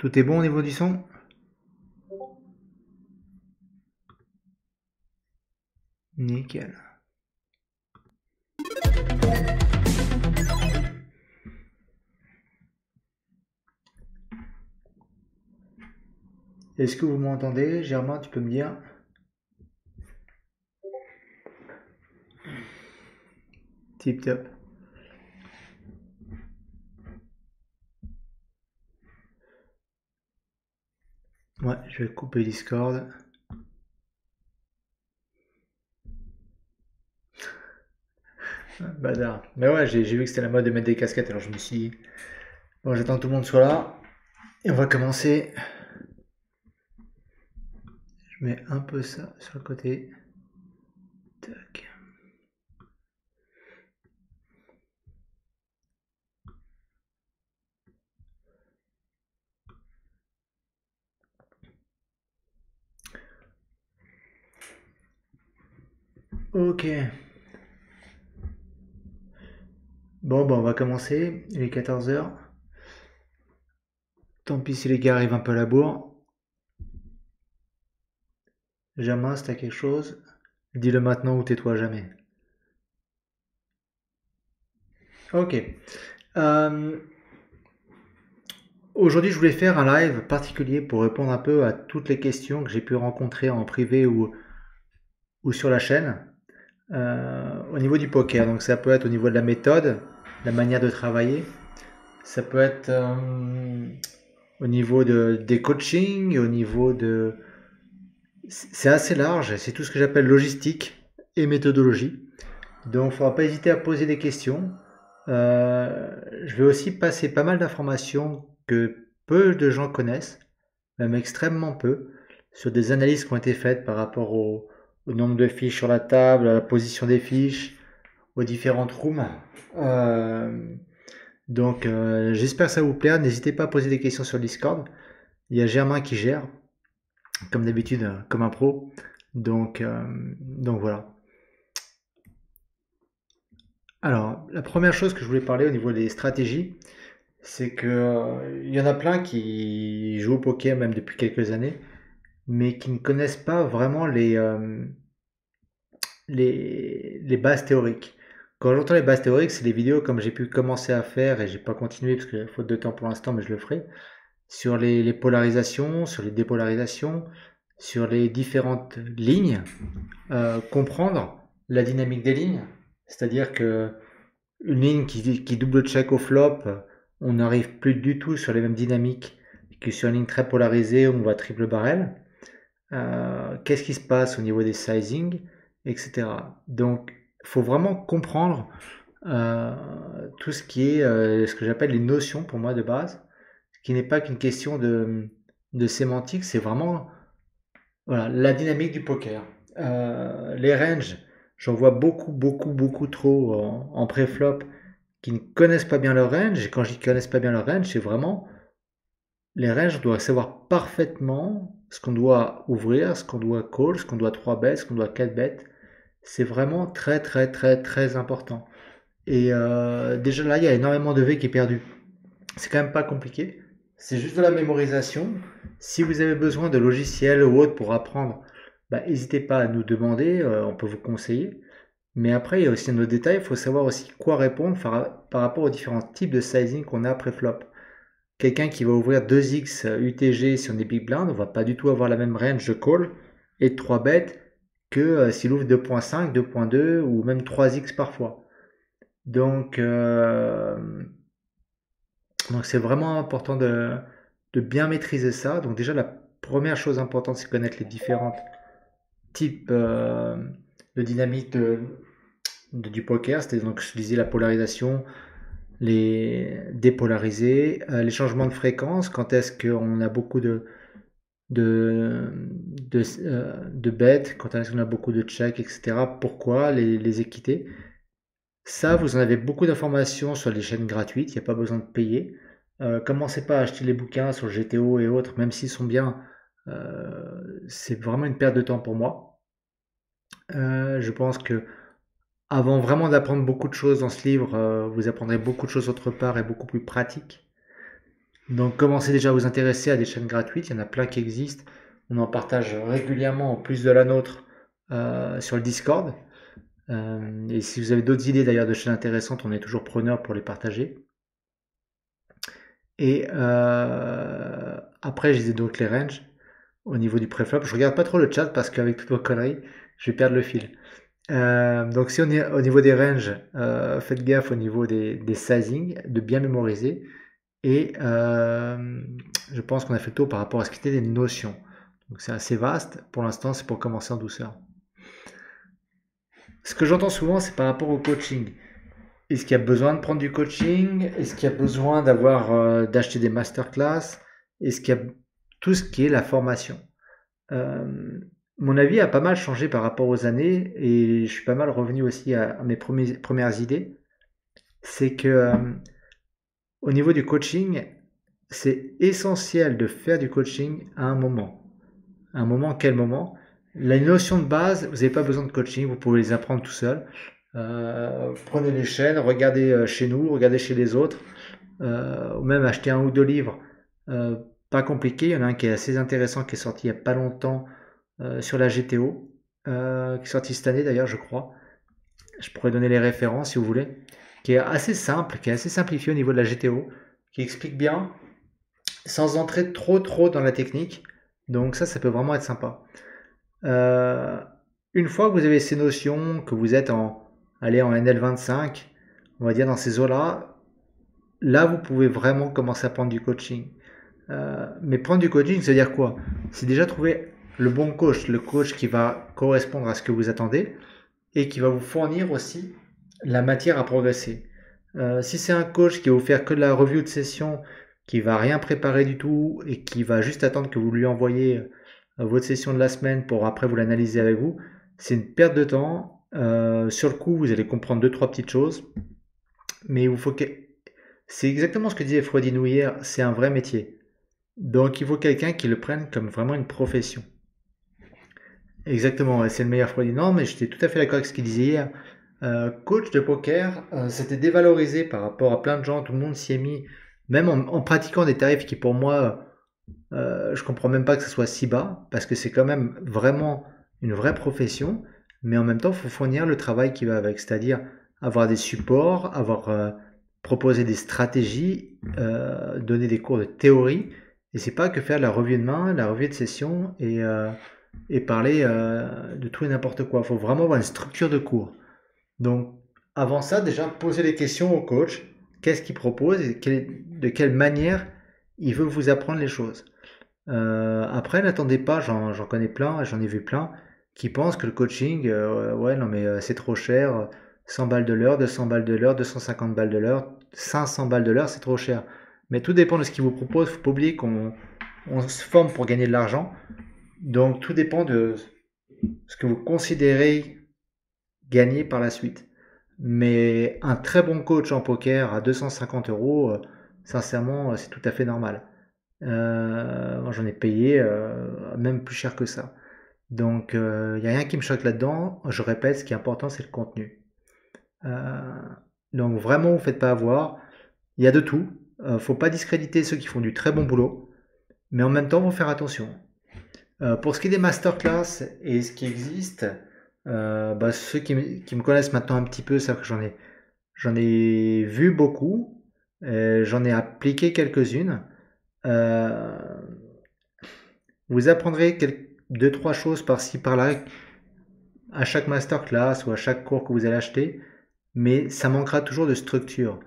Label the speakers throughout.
Speaker 1: Tout est bon au niveau du son? Nickel. Est-ce que vous m'entendez? Germain, tu peux me dire? Tip top. Ouais, je vais couper Discord. Bazar. Mais ouais, j'ai vu que c'était la mode de mettre des casquettes, alors je me suis dit, bon, j'attends que tout le monde soit là. Et on va commencer. Je mets un peu ça sur le côté. Tac. Ok. Bon, on va commencer. Il est 14 heures. Tant pis si les gars arrivent un peu à la bourre. Germain, si t'as quelque chose, dis-le maintenant ou tais-toi jamais. Ok. Euh, Aujourd'hui, je voulais faire un live particulier pour répondre un peu à toutes les questions que j'ai pu rencontrer en privé ou sur la chaîne au niveau du poker. Donc ça peut être au niveau de la méthode, la manière de travailler, ça peut être au niveau des coachings, au niveau de... C'est assez large, c'est tout ce que j'appelle logistique et méthodologie. Donc il ne faudra pas hésiter à poser des questions. Je vais aussi passer pas mal d'informations que peu de gens connaissent, même extrêmement peu, sur des analyses qui ont été faites par rapport au nombre de fiches sur la table, à la position des fiches, aux différentes rooms. Euh, J'espère que ça vous plaire. N'hésitez pas à poser des questions sur le Discord. Il y a Germain qui gère, comme d'habitude, comme un pro. Donc voilà. Alors, la première chose que je voulais parler au niveau des stratégies, c'est que il y en a plein qui jouent au poker même depuis quelques années, mais qui ne connaissent pas vraiment les bases théoriques. Quand j'entends les bases théoriques, c'est les vidéos comme j'ai pu commencer à faire et j'ai pas continué parce que faute de temps pour l'instant, mais je le ferai, sur les polarisations, sur les dépolarisations, sur les différentes lignes, comprendre la dynamique des lignes, c'est-à-dire que une ligne qui double check au flop, on n'arrive plus du tout sur les mêmes dynamiques que sur une ligne très polarisée où on va triple barrel. Qu'est-ce qui se passe au niveau des sizing, etc. Donc, il faut vraiment comprendre euh, tout ce qui est ce que j'appelle les notions pour moi de base, ce qui n'est pas qu'une question de sémantique, c'est vraiment voilà, la dynamique du poker. Les ranges, j'en vois beaucoup trop en pré-flop qui ne connaissent pas bien leur range. Et quand je dis connaissent pas bien leur range, c'est vraiment les ranges, on doit savoir parfaitement ce qu'on doit ouvrir, ce qu'on doit call, ce qu'on doit 3 bet, ce qu'on doit 4 bet. C'est vraiment très important. Et déjà là, il y a énormément de V qui est perdu. C'est quand même pas compliqué. C'est juste de la mémorisation. Si vous avez besoin de logiciels ou autres pour apprendre, bah, n'hésitez pas à nous demander, on peut vous conseiller. Mais après, il y a aussi un autre détail, il faut savoir aussi quoi répondre par rapport aux différents types de sizing qu'on a après flop. Quelqu'un qui va ouvrir 2x UTG sur des big blinds ne va pas du tout avoir la même range de call et de 3 bêtes que s'il ouvre 2.5, 2.2 ou même 3x parfois. Donc, euh, donc c'est vraiment important de bien maîtriser ça. Donc déjà, la première chose importante, c'est connaître les différents types de dynamique du poker. C'était donc, je disais, la polarisation, les dépolarisés, les changements de fréquence, quand est-ce qu'on a beaucoup de bêtes, quand est-ce qu'on a beaucoup de checks, etc. Pourquoi, les équités. Ça, vous en avez beaucoup d'informations sur les chaînes gratuites, il n'y a pas besoin de payer. Commencez pas à acheter les bouquins sur GTO et autres, même s'ils sont bien, c'est vraiment une perte de temps pour moi. Je pense que avant vraiment d'apprendre beaucoup de choses dans ce livre, vous apprendrez beaucoup de choses autre part et beaucoup plus pratiques. Donc commencez déjà à vous intéresser à des chaînes gratuites, il y en a plein qui existent. On en partage régulièrement, en plus de la nôtre, sur le Discord. Et si vous avez d'autres idées d'ailleurs de chaînes intéressantes, on est toujours preneur pour les partager. Et après, je disais donc les ranges au niveau du préflop. Je regarde pas trop le chat parce qu'avec toutes vos conneries, je vais perdre le fil. Donc si on est au niveau des ranges, faites gaffe au niveau des sizing, de bien mémoriser. Et je pense qu'on a fait le tour par rapport à ce qui était des notions. Donc c'est assez vaste. Pour l'instant, c'est pour commencer en douceur. Ce que j'entends souvent, c'est par rapport au coaching. Est-ce qu'il y a besoin de prendre du coaching? Est-ce qu'il y a besoin d'acheter des masterclass? Est-ce qu'il y a tout ce qui est la formation? Euh, Mon avis a pas mal changé par rapport aux années et je suis pas mal revenu aussi à mes premières idées. C'est que au niveau du coaching, c'est essentiel de faire du coaching à un moment. À un moment, quel moment? La notion de base, vous n'avez pas besoin de coaching, vous pouvez les apprendre tout seul. Prenez les chaînes, regardez chez nous, regardez chez les autres, ou même acheter un ou deux livres. Euh, Pas compliqué, il y en a un qui est assez intéressant qui est sorti il n'y a pas longtemps sur la GTO, qui est sorti cette année d'ailleurs, je crois. Je pourrais donner les références si vous voulez, qui est assez simple, qui est assez simplifié au niveau de la GTO, qui explique bien sans entrer trop dans la technique. Donc ça peut vraiment être sympa. Euh, une fois que vous avez ces notions, que vous êtes allez, en NL25, on va dire dans ces eaux-là, là vous pouvez vraiment commencer à prendre du coaching. Mais prendre du coaching, c'est dire quoi? C'est déjà trouver le bon coach, le coach qui va correspondre à ce que vous attendez et qui va vous fournir aussi la matière à progresser. Si c'est un coach qui va vous faire que de la review de session, qui va rien préparer du tout et qui va juste attendre que vous lui envoyiez votre session de la semaine pour après vous l'analyser avec vous, c'est une perte de temps. Sur le coup, vous allez comprendre deux, trois petites choses, mais il faut que... C'est exactement ce que disait Frodino hier, c'est un vrai métier. Donc il faut quelqu'un qui le prenne comme vraiment une profession. Exactement, ouais, c'est le meilleur Frodino. Non, mais j'étais tout à fait d'accord avec ce qu'il disait hier. Coach de poker, c'était dévalorisé par rapport à plein de gens, tout le monde s'y est mis, même en pratiquant des tarifs qui pour moi, je comprends même pas que ce soit si bas, parce que c'est quand même vraiment une vraie profession, mais en même temps, il faut fournir le travail qui va avec, c'est-à-dire avoir des supports, proposer des stratégies, donner des cours de théorie, et c'est pas que faire de la revue de main, la revue de session et parler de tout et n'importe quoi. Il faut vraiment avoir une structure de cours. Donc, avant ça, déjà, poser les questions au coach. Qu'est-ce qu'il propose et de quelle manière il veut vous apprendre les choses. Après, n'attendez pas, j'en connais plein, j'en ai vu plein, qui pensent que le coaching, ouais, non, mais c'est trop cher, 100 balles de l'heure, 200 balles de l'heure, 250 balles de l'heure, 500 balles de l'heure, c'est trop cher. Mais tout dépend de ce qu'il vous propose. Faut pas oublier qu'on se forme pour gagner de l'argent. Donc, tout dépend de ce que vous considérez gagner par la suite. Mais un très bon coach en poker à 250 euros, sincèrement, c'est tout à fait normal. Moi, j'en ai payé même plus cher que ça. Donc, il n'y a rien qui me choque là-dedans. Je répète, ce qui est important, c'est le contenu. Euh, donc, vraiment, vous ne faites pas avoir. Il y a de tout. Faut pas discréditer ceux qui font du très bon boulot, mais en même temps, faut faire attention. Pour ce qui est des masterclass et ce qui existe, bah, ceux qui me connaissent maintenant un petit peu savent que j'en ai vu beaucoup, j'en ai appliqué quelques-unes. Euh, Vous apprendrez deux, trois choses par-ci, par-là, à chaque masterclass ou à chaque cours que vous allez acheter, mais ça manquera toujours de structure.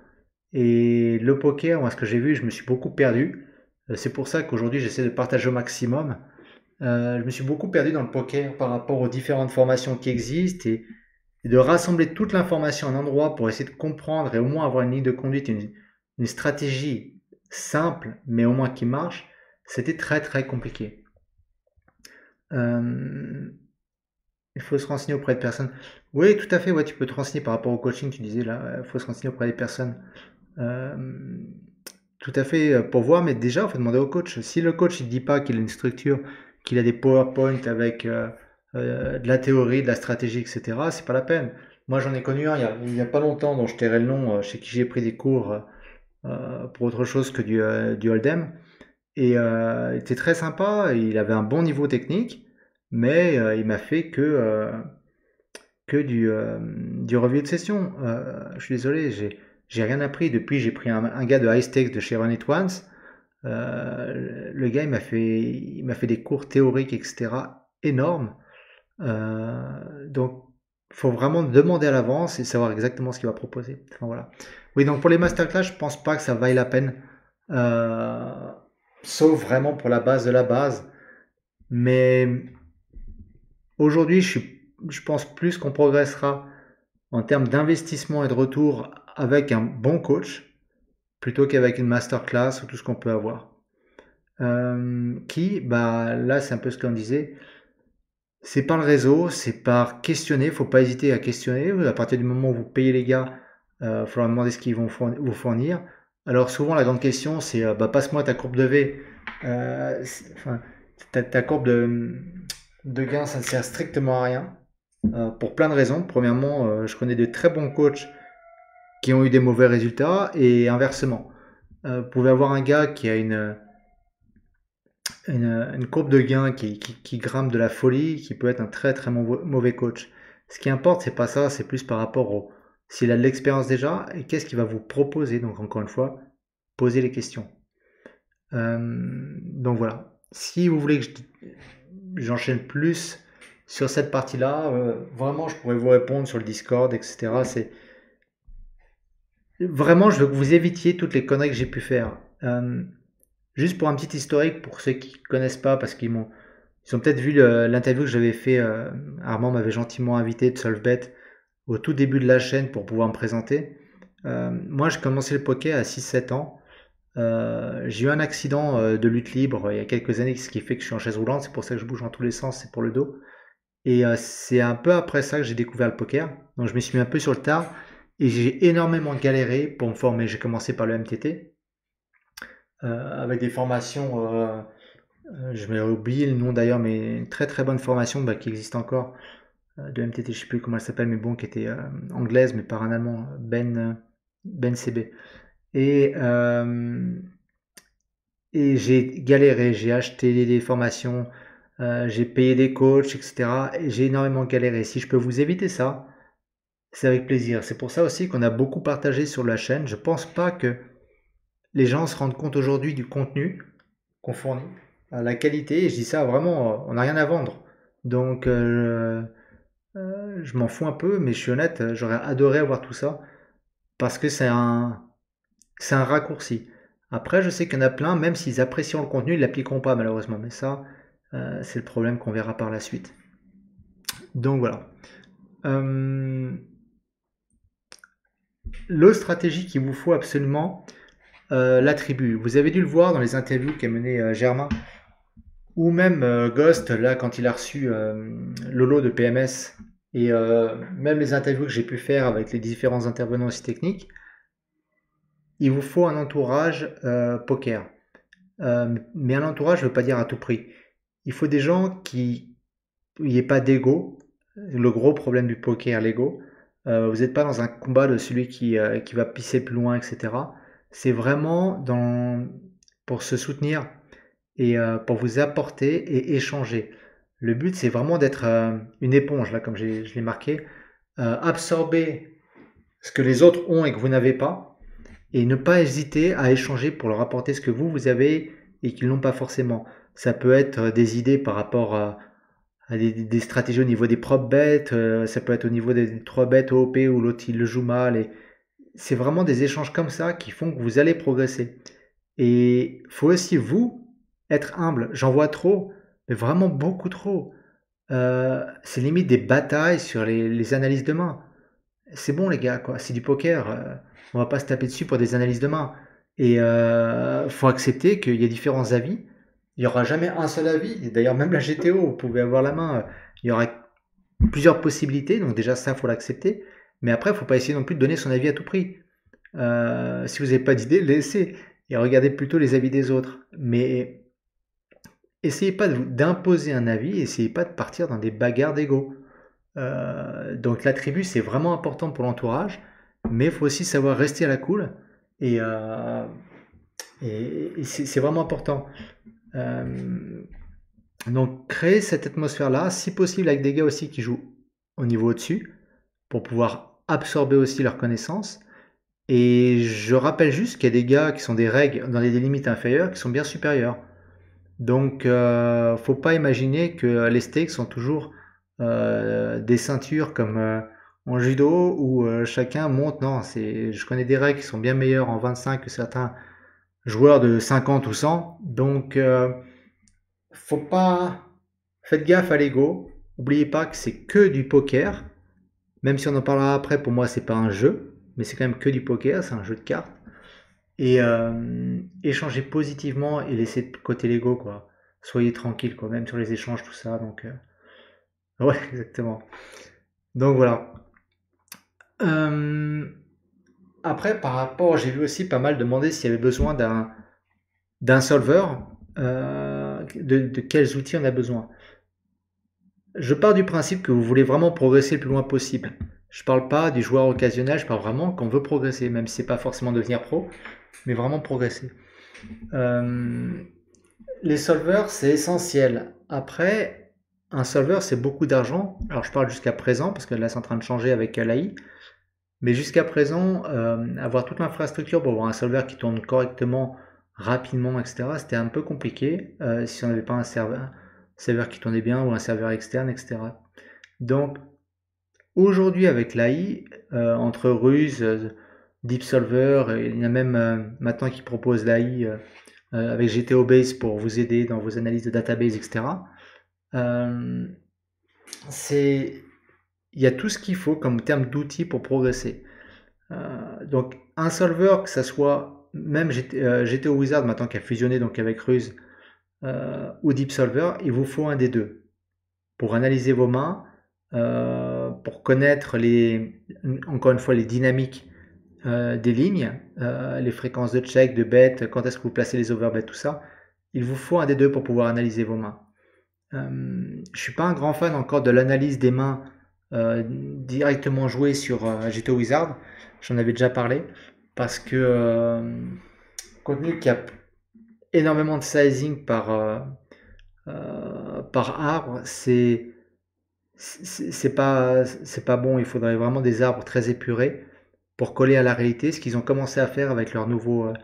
Speaker 1: Et le poker, moi, ce que j'ai vu, je me suis beaucoup perdu. C'est pour ça qu'aujourd'hui, j'essaie de partager au maximum. Je me suis beaucoup perdu dans le poker par rapport aux différentes formations qui existent et de rassembler toute l'information en un endroit pour essayer de comprendre et au moins avoir une ligne de conduite, une stratégie simple, mais au moins qui marche, c'était très compliqué. Euh, il faut se renseigner auprès de personnes. Oui, tout à fait, ouais, tu peux te renseigner par rapport au coaching, tu disais là, il faut se renseigner auprès des personnes. Euh, Tout à fait, pour voir, mais déjà, il faut demander au coach. Si le coach ne dit pas qu'il a une structure, qu'il a des PowerPoint avec de la théorie, de la stratégie, etc., c'est pas la peine. Moi, j'en ai connu un il y a pas longtemps, dont je tairai le nom, chez qui j'ai pris des cours. pour autre chose que du Hold'em. Et il était très sympa, il avait un bon niveau technique, mais il m'a fait que du review de session. Je suis désolé, j'ai rien appris. Depuis, j'ai pris un gars de High Stakes de chez Run It Once. Le gars, il m'a fait des cours théoriques, etc. énormes. Donc, faut vraiment demander à l'avance et savoir exactement ce qu'il va proposer. Enfin, voilà. Oui, donc pour les masterclass, je pense pas que ça vaille la peine. Euh, Sauf vraiment pour la base de la base. Mais aujourd'hui, je pense plus qu'on progressera en termes d'investissement et de retour avec un bon coach plutôt qu'avec une masterclass ou tout ce qu'on peut avoir. Bah, là, c'est un peu ce qu'on disait, c'est par le réseau, c'est par questionner, faut pas hésiter à questionner. À partir du moment où vous payez les gars, il faudra demander ce qu'ils vont vous fournir. Alors souvent la grande question c'est bah, passe-moi ta courbe de V. Enfin, ta courbe de gain, ça ne sert strictement à rien pour plein de raisons. Premièrement, je connais de très bons coachs qui ont eu des mauvais résultats et inversement. Vous pouvez avoir un gars qui a une courbe de gain qui grimpe de la folie, qui peut être un très très mauvais coach. Ce qui importe, c'est pas ça, c'est plus par rapport au s'il a de l'expérience déjà et qu'est-ce qu'il va vous proposer. Donc encore une fois, posez les questions. Donc voilà. Si vous voulez que j'enchaîne plus sur cette partie-là, vraiment, je pourrais vous répondre sur le Discord, etc. C'est vraiment, je veux que vous évitiez toutes les conneries que j'ai pu faire. Juste pour un petit historique, pour ceux qui ne connaissent pas, parce ils ont peut-être vu l'interview que j'avais fait. Armand m'avait gentiment invité de Solvebet au tout début de la chaîne pour pouvoir me présenter. Moi, j'ai commencé le poker à 6-7 ans. J'ai eu un accident de lutte libre il y a quelques années, ce qui fait que je suis en chaise roulante. C'est pour ça que je bouge dans tous les sens, c'est pour le dos. Et c'est un peu après ça que j'ai découvert le poker. Donc je me suis mis un peu sur le tard et j'ai énormément galéré pour me former. J'ai commencé par le MTT avec des formations. Je vais oublier le nom d'ailleurs, mais une très très bonne formation bah, qui existe encore de MTT, je sais plus comment elle s'appelle, mais bon, qui était anglaise, mais par un Allemand, Ben CB. Et, euh, et j'ai galéré, j'ai acheté des formations, j'ai payé des coachs, etc. Et j'ai énormément galéré. Si je peux vous éviter ça, c'est avec plaisir. C'est pour ça aussi qu'on a beaucoup partagé sur la chaîne. Je pense pas que les gens se rendent compte aujourd'hui du contenu qu'on fournit, la qualité. Et je dis ça vraiment, on n'a rien à vendre. Donc, je m'en fous un peu, mais je suis honnête, j'aurais adoré avoir tout ça parce que c'est un raccourci. Après, je sais qu'il y en a plein, même s'ils apprécient le contenu, ils ne l'appliqueront pas malheureusement. Mais ça, c'est le problème qu'on verra par la suite. Donc voilà. Euh, L'autre stratégie qu'il vous faut absolument, l'attribut. Vous avez dû le voir dans les interviews qu'a mené Germain, ou même Ghost, là, quand il a reçu Lolo de PMS, et même les interviews que j'ai pu faire avec les différents intervenants aussi techniques, il vous faut un entourage poker. Mais un entourage ne veut pas dire à tout prix. Il faut des gens il n'y ait pas d'ego. Le gros problème du poker, l'ego. Vous n'êtes pas dans un combat de celui qui va pisser plus loin, etc. C'est vraiment pour se soutenir et pour vous apporter et échanger. Le but, c'est vraiment d'être une éponge, là, comme je l'ai marqué. Absorber ce que les autres ont et que vous n'avez pas, et ne pas hésiter à échanger pour leur apporter ce que vous avez et qu'ils n'ont pas forcément. Ça peut être des idées par rapport à des stratégies au niveau des prop bets, ça peut être au niveau des 3 bets OP où l'autre il le joue mal. Et c'est vraiment des échanges comme ça qui font que vous allez progresser. Et il faut aussi, vous, être humble. J'en vois trop, mais vraiment beaucoup trop. C'est limite des batailles sur les analyses de main. C'est bon les gars, quoi. C'est du poker. On va pas se taper dessus pour des analyses de main. Et faut accepter qu'il y a différents avis. Il n'y aura jamais un seul avis. Et d'ailleurs, même la GTO, vous pouvez avoir la main. Il y aura plusieurs possibilités. Donc déjà, ça, faut l'accepter. Mais après, il faut pas essayer non plus de donner son avis à tout prix. Si vous n'avez pas d'idée, laissez. Et regardez plutôt les avis des autres. Mais essayez pas d'imposer un avis. Essayez pas de partir dans des bagarres d'ego. Donc l'attribut, c'est vraiment important pour l'entourage, mais il faut aussi savoir rester à la cool Et, et c'est vraiment important. Euh, donc créer cette atmosphère-là, si possible avec des gars aussi qui jouent au niveau au-dessus, pour pouvoir absorber aussi leurs connaissances. Et je rappelle juste qu'il y a des gars qui sont des règles dans des limites inférieures qui sont bien supérieures. Donc, faut pas imaginer que les stakes sont toujours des ceintures comme en judo où chacun monte. Non, je connais des règles qui sont bien meilleures en 25 que certains joueurs de 50 ou 100. Donc, faut pas. Faites gaffe à l'ego. N'oubliez pas que c'est que du poker. Même si on en parlera après, pour moi, c'est pas un jeu, mais c'est quand même que du poker, c'est un jeu de cartes. Et échanger positivement et laisser de côté l'ego, quoi. Soyez tranquille, quoi, même sur les échanges, tout ça. Donc, ouais, exactement. Donc voilà. Euh, Après, par rapport, j'ai vu aussi pas mal demander s'il y avait besoin d'un solver, de quels outils on a besoin. Je pars du principe que vous voulez vraiment progresser le plus loin possible. Je parle pas du joueur occasionnel, je parle vraiment qu'on veut progresser, même si c'est pas forcément devenir pro, mais vraiment progresser. Euh, les solvers, c'est essentiel. Après, un solver, c'est beaucoup d'argent. Alors, je parle jusqu'à présent, parce que là, c'est en train de changer avec l'AI. Mais jusqu'à présent, avoir toute l'infrastructure pour avoir un solver qui tourne correctement, rapidement, etc., c'était un peu compliqué si on n'avait pas un serveur qui tournait bien ou un serveur externe, etc. Donc, aujourd'hui, avec l'AI, entre Ruse, Deep Solver, et il y a même maintenant qui propose l'AI avec GTOBase pour vous aider dans vos analyses de database, etc. Euh, il y a tout ce qu'il faut comme terme d'outils pour progresser. Donc un solver, que ça soit même GTO Wizard maintenant qui a fusionné donc avec Ruse ou Deep Solver, il vous faut un des deux pour analyser vos mains, pour connaître encore une fois les dynamiques des lignes, les fréquences de check, de bet, quand est-ce que vous placez les overbets, tout ça. Il vous faut un des deux pour pouvoir analyser vos mains. Je suis pas un grand fan encore de l'analyse des mains directement jouées sur GTO Wizard. J'en avais déjà parlé parce que compte tenu qu'il y a énormément de sizing par arbre, c'est pas bon. Il faudrait vraiment des arbres très épurés pour coller à la réalité, ce qu'ils ont commencé à faire avec leur nouvelle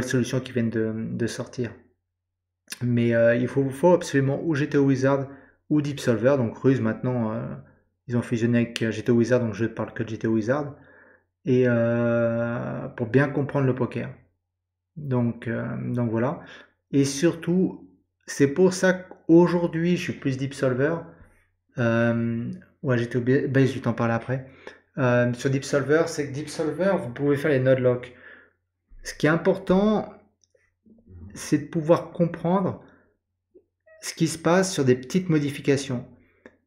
Speaker 1: solution qui viennent de sortir. Mais il faut absolument ou GTO Wizard ou Deep Solver. Donc Ruse maintenant, ils ont fusionné avec GTO Wizard, donc je ne parle que de GTO Wizard. Et pour bien comprendre le poker. Donc voilà. Et surtout, c'est pour ça qu'aujourd'hui, je suis plus Deep Solver. Ouais, GTO Base, je t'en parler après. Sur Deep Solver, c'est que Deep Solver, vous pouvez faire les node lock. Ce qui est important, c'est de pouvoir comprendre ce qui se passe sur des petites modifications.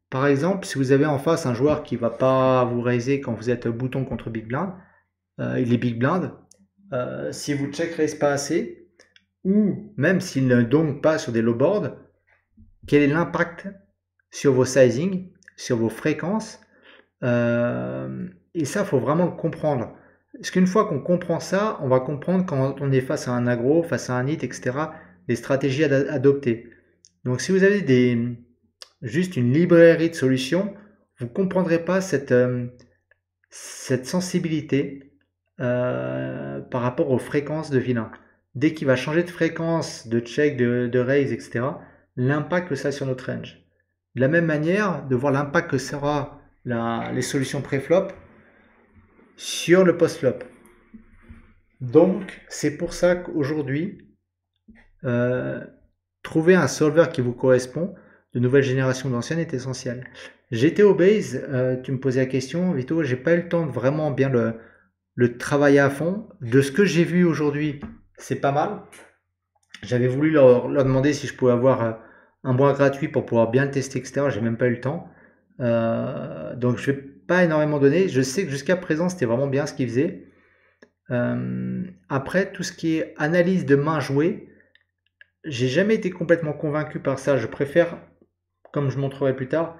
Speaker 1: Par exemple, si vous avez en face un joueur qui va pas vous raiser quand vous êtes bouton contre big blind, il est big blind, si vous check raise pas assez, ou même s'il ne donne pas sur des low boards, quel est l'impact sur vos sizing, sur vos fréquences, et ça, il faut vraiment le comprendre. Parce qu'une fois qu'on comprend ça, on va comprendre quand on est face à un aggro, face à un hit, etc., les stratégies à adopter. Donc si vous avez juste une librairie de solutions, vous ne comprendrez pas cette sensibilité par rapport aux fréquences de vilain. Dès qu'il va changer de fréquence, de check, de raise, etc., l'impact que ça a sur notre range. De la même manière, de voir l'impact que sera les solutions pré-flop sur le post-flop. Donc, c'est pour ça qu'aujourd'hui, trouver un solver qui vous correspond, de nouvelle génération d'anciennes, est essentiel. GTO Base, tu me posais la question, Vito, j'ai pas eu le temps de vraiment bien le travailler à fond. De ce que j'ai vu aujourd'hui, c'est pas mal. J'avais voulu leur demander si je pouvais avoir un mois gratuit pour pouvoir bien le tester, etc. J'ai même pas eu le temps. Donc je vais pas énormément donner. Je sais que jusqu'à présent, c'était vraiment bien ce qu'ils faisaient. Après, tout ce qui est analyse de main jouée, j'ai jamais été complètement convaincu par ça. Je préfère, comme je montrerai plus tard,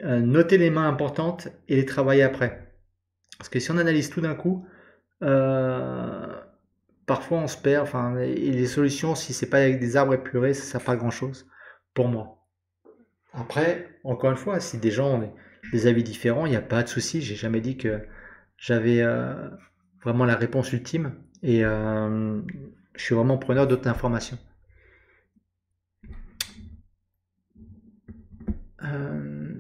Speaker 1: noter les mains importantes et les travailler après. Parce que si on analyse tout d'un coup, Euh, Parfois on se perd, enfin, et les solutions, si c'est pas avec des arbres épurés, ça sert pas à grand chose pour moi. Après, encore une fois, si des gens ont des avis différents, il n'y a pas de souci. J'ai jamais dit que j'avais vraiment la réponse ultime et je suis vraiment preneur d'autres informations. Euh,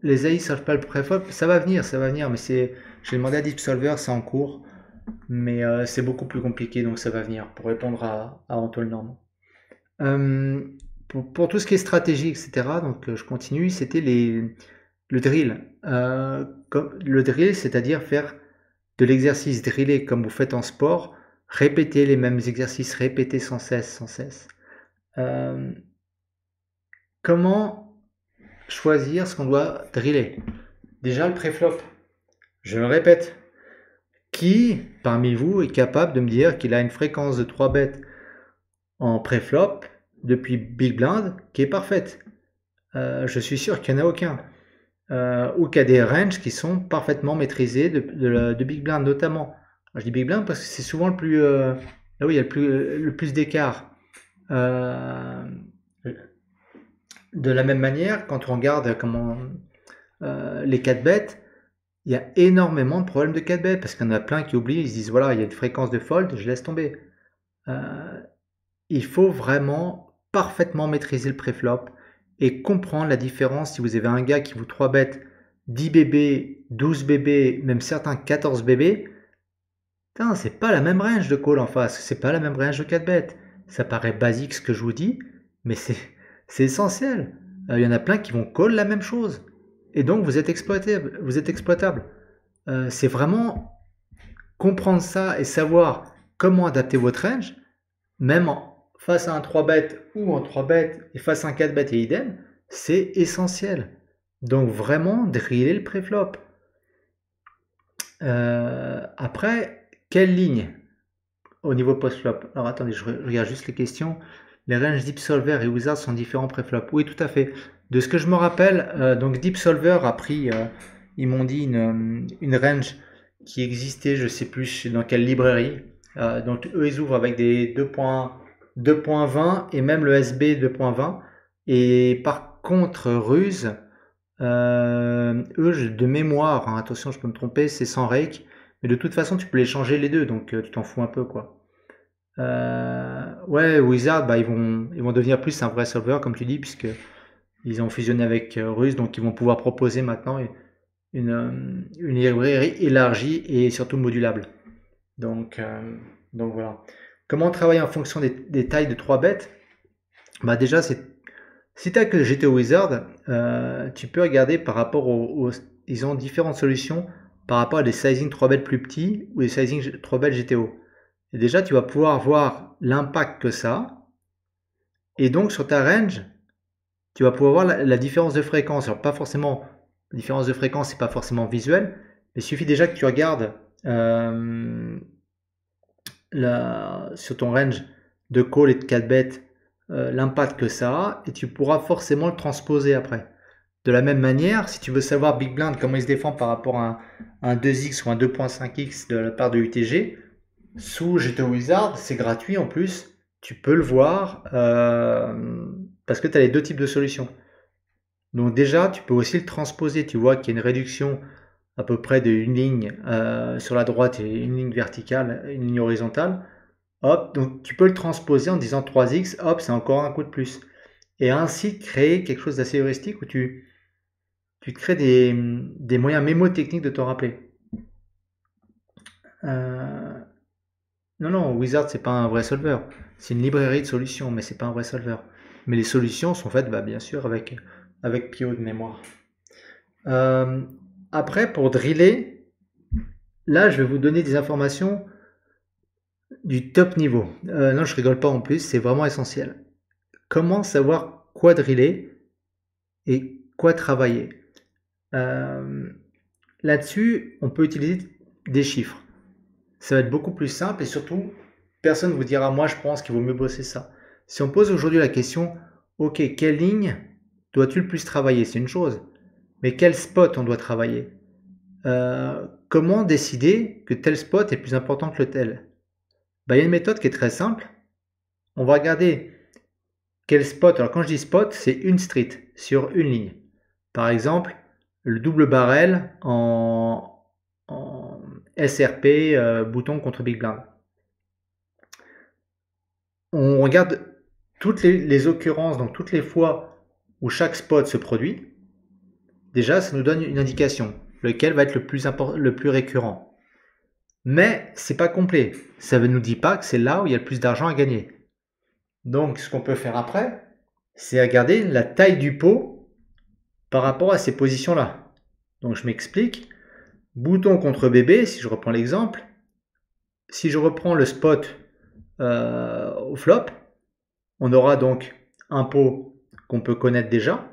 Speaker 1: les AI ne savent pas le préfop, ça va venir, mais j'ai demandé à Deep Solver, c'est en cours, mais c'est beaucoup plus compliqué, donc ça va venir pour répondre à Antoine Normand. Euh, pour tout ce qui est stratégie, etc., donc je continue, c'était le drill. Le drill, c'est-à-dire faire de l'exercice drillé comme vous faites en sport, répéter les mêmes exercices, répéter sans cesse, sans cesse. Euh, Comment choisir ce qu'on doit driller? Déjà le préflop, je le répète. Qui parmi vous est capable de me dire qu'il a une fréquence de 3 bêtes en préflop depuis Big Blind qui est parfaite? Je suis sûr qu'il n'y en a aucun. Ou qu'il y a des ranges qui sont parfaitement maîtrisés de Big Blind notamment. Alors, je dis Big Blind parce que c'est souvent le plus, là où il y a le plus d'écart. Euh, de la même manière, quand on regarde comment les 4 bêtes, il y a énormément de problèmes de 4 bêtes parce qu'il y en a plein qui oublient, ils se disent voilà, il y a une fréquence de fold, je laisse tomber. Il faut vraiment parfaitement maîtriser le préflop et comprendre la différence si vous avez un gars qui vous 3 bêtes 10 bébés, 12 bébés, même certains 14 bébés. Putain, c'est pas la même range de call en face, c'est pas la même range de 4 bêtes. Ça paraît basique ce que je vous dis, mais c'est essentiel. Il y en a plein qui vont call la même chose. Et donc vous êtes exploitable. Vous êtes exploitable. C'est vraiment comprendre ça et savoir comment adapter votre range, même face à un 3 bêtes ou en 3 bêtes et face à un 4 bêtes et idem, c'est essentiel. Donc vraiment driller le préflop. Après, quelle ligne au niveau post-flop? Alors attendez, je regarde juste les questions. Les ranges Deep Solver et Wizard sont différents pré-flop. Oui, tout à fait. De ce que je me rappelle, donc Deep Solver a pris, ils m'ont dit une range qui existait, je sais plus dans quelle librairie. Donc eux, ils ouvrent avec des 2.20 et même le SB 2.20. Et par contre, Ruse, eux, de mémoire, hein, attention, je peux me tromper, c'est sans rake. Mais de toute façon, tu peux les changer les deux, donc tu t'en fous un peu, quoi. Ouais, Wizard, bah, ils vont devenir plus un vrai solver, comme tu dis, puisque ils ont fusionné avec Ruse, donc ils vont pouvoir proposer maintenant une librairie élargie et surtout modulable. Donc, euh, donc voilà. Comment travailler en fonction des tailles de 3 bêtes? Bah déjà, si tu as que GTO Wizard, tu peux regarder par rapport ils ont différentes solutions par rapport à des sizing 3 bêtes plus petits ou des sizing 3 bêtes GTO. Et déjà, tu vas pouvoir voir l'impact que ça a. Et donc, sur ta range, tu vas pouvoir voir la différence de fréquence. Alors, pas forcément, la différence de fréquence, c'est pas forcément visuel, mais il suffit déjà que tu regardes sur ton range de call et de 4 bêtes l'impact que ça a, et tu pourras forcément le transposer après. De la même manière, si tu veux savoir Big Blind comment il se défend par rapport à un 2x ou un 2.5x de la part de UTG, sous GTO Wizard, c'est gratuit en plus, tu peux le voir parce que tu as les deux types de solutions. Donc déjà, tu peux aussi le transposer, tu vois qu'il y a une réduction à peu près d'une ligne sur la droite et une ligne verticale, une ligne horizontale. Hop, donc tu peux le transposer en disant 3x, hop, c'est encore un coup de plus. Et ainsi créer quelque chose d'assez heuristique où tu crées des moyens mémotechniques de te rappeler. Non, non, Wizard, c'est pas un vrai solver. C'est une librairie de solutions, mais c'est pas un vrai solver. Mais les solutions sont faites, bah, bien sûr, avec Pio de mémoire. Euh, Après, pour driller, là, je vais vous donner des informations du top niveau. Non, je rigole pas en plus, c'est vraiment essentiel. Comment savoir quoi driller et quoi travailler? Euh, Là-dessus, on peut utiliser des chiffres. Ça va être beaucoup plus simple et surtout, personne ne vous dira, moi je pense qu'il vaut mieux bosser ça. Si on pose aujourd'hui la question, ok, quelle ligne dois-tu le plus travailler? C'est une chose. Mais quel spot on doit travailler? comment décider que tel spot est plus important que le tel? Il y a une méthode qui est très simple. On va regarder quel spot. Alors quand je dis spot, c'est une street sur une ligne. Par exemple, le double barrel en SRP, bouton contre Big Blind. On regarde toutes les occurrences, donc toutes les fois où chaque spot se produit. Déjà, ça nous donne une indication, lequel va être le plus récurrent. Mais c'est pas complet. Ça ne nous dit pas que c'est là où il y a le plus d'argent à gagner. Donc, ce qu'on peut faire après, c'est regarder la taille du pot par rapport à ces positions-là. Donc, je m'explique. Bouton contre bébé, si je reprends l'exemple. Si je reprends le spot au flop, on aura donc un pot qu'on peut connaître déjà.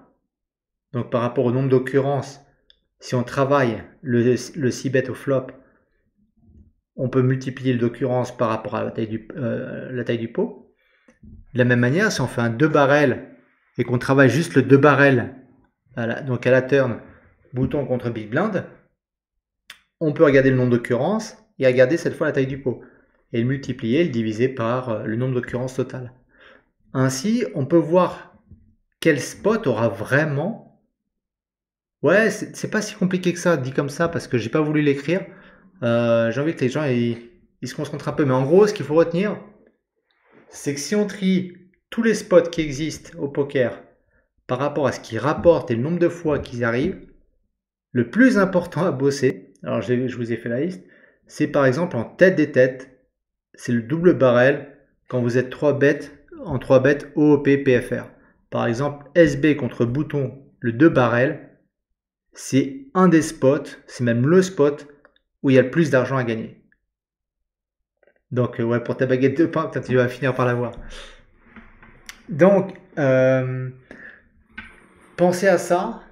Speaker 1: Donc, par rapport au nombre d'occurrences, si on travaille le 6-bet au flop, on peut multiplier l'occurrence par rapport à la taille du pot. De la même manière, si on fait un 2 barrels et qu'on travaille juste le 2 barrels, donc à la turn, bouton contre Big Blind, on peut regarder le nombre d'occurrences et regarder cette fois la taille du pot. Et le multiplier, le diviser par le nombre d'occurrences totales. Ainsi, on peut voir quel spot aura vraiment... Ouais, c'est pas si compliqué que ça, dit comme ça, parce que j'ai pas voulu l'écrire. J'ai envie que les gens ils se concentrent un peu. Mais en gros, ce qu'il faut retenir, c'est que si on trie tous les spots qui existent au poker par rapport à ce qu'ils rapportent et le nombre de fois qu'ils arrivent, le plus important à bosser, alors je vous ai fait la liste, c'est par exemple en tête des têtes, c'est le double barrel quand vous êtes 3 bêtes en 3 bêtes OOP PFR. Par exemple, SB contre bouton, le 2 barrel, c'est un des spots, c'est même le spot où il y a le plus d'argent à gagner. Donc, ouais, pour ta baguette de pain, tu vas finir par l'avoir. Donc, pensez à ça.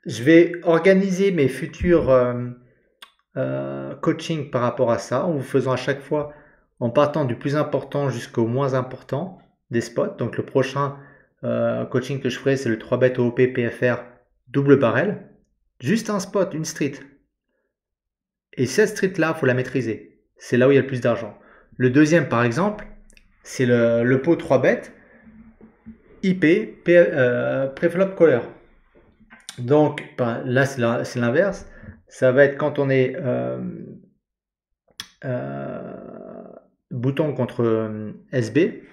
Speaker 1: Je vais organiser mes futurs coaching par rapport à ça, en vous faisant à chaque fois, en partant du plus important jusqu'au moins important des spots. Donc, le prochain coaching que je ferai, c'est le 3-bet OOP PFR double barrel. Juste un spot, une street. Et cette street-là, il faut la maîtriser. C'est là où il y a le plus d'argent. Le deuxième, par exemple, c'est le pot 3 bêtes IP préflop caller. Donc là, c'est l'inverse. Ça va être quand on est bouton contre SB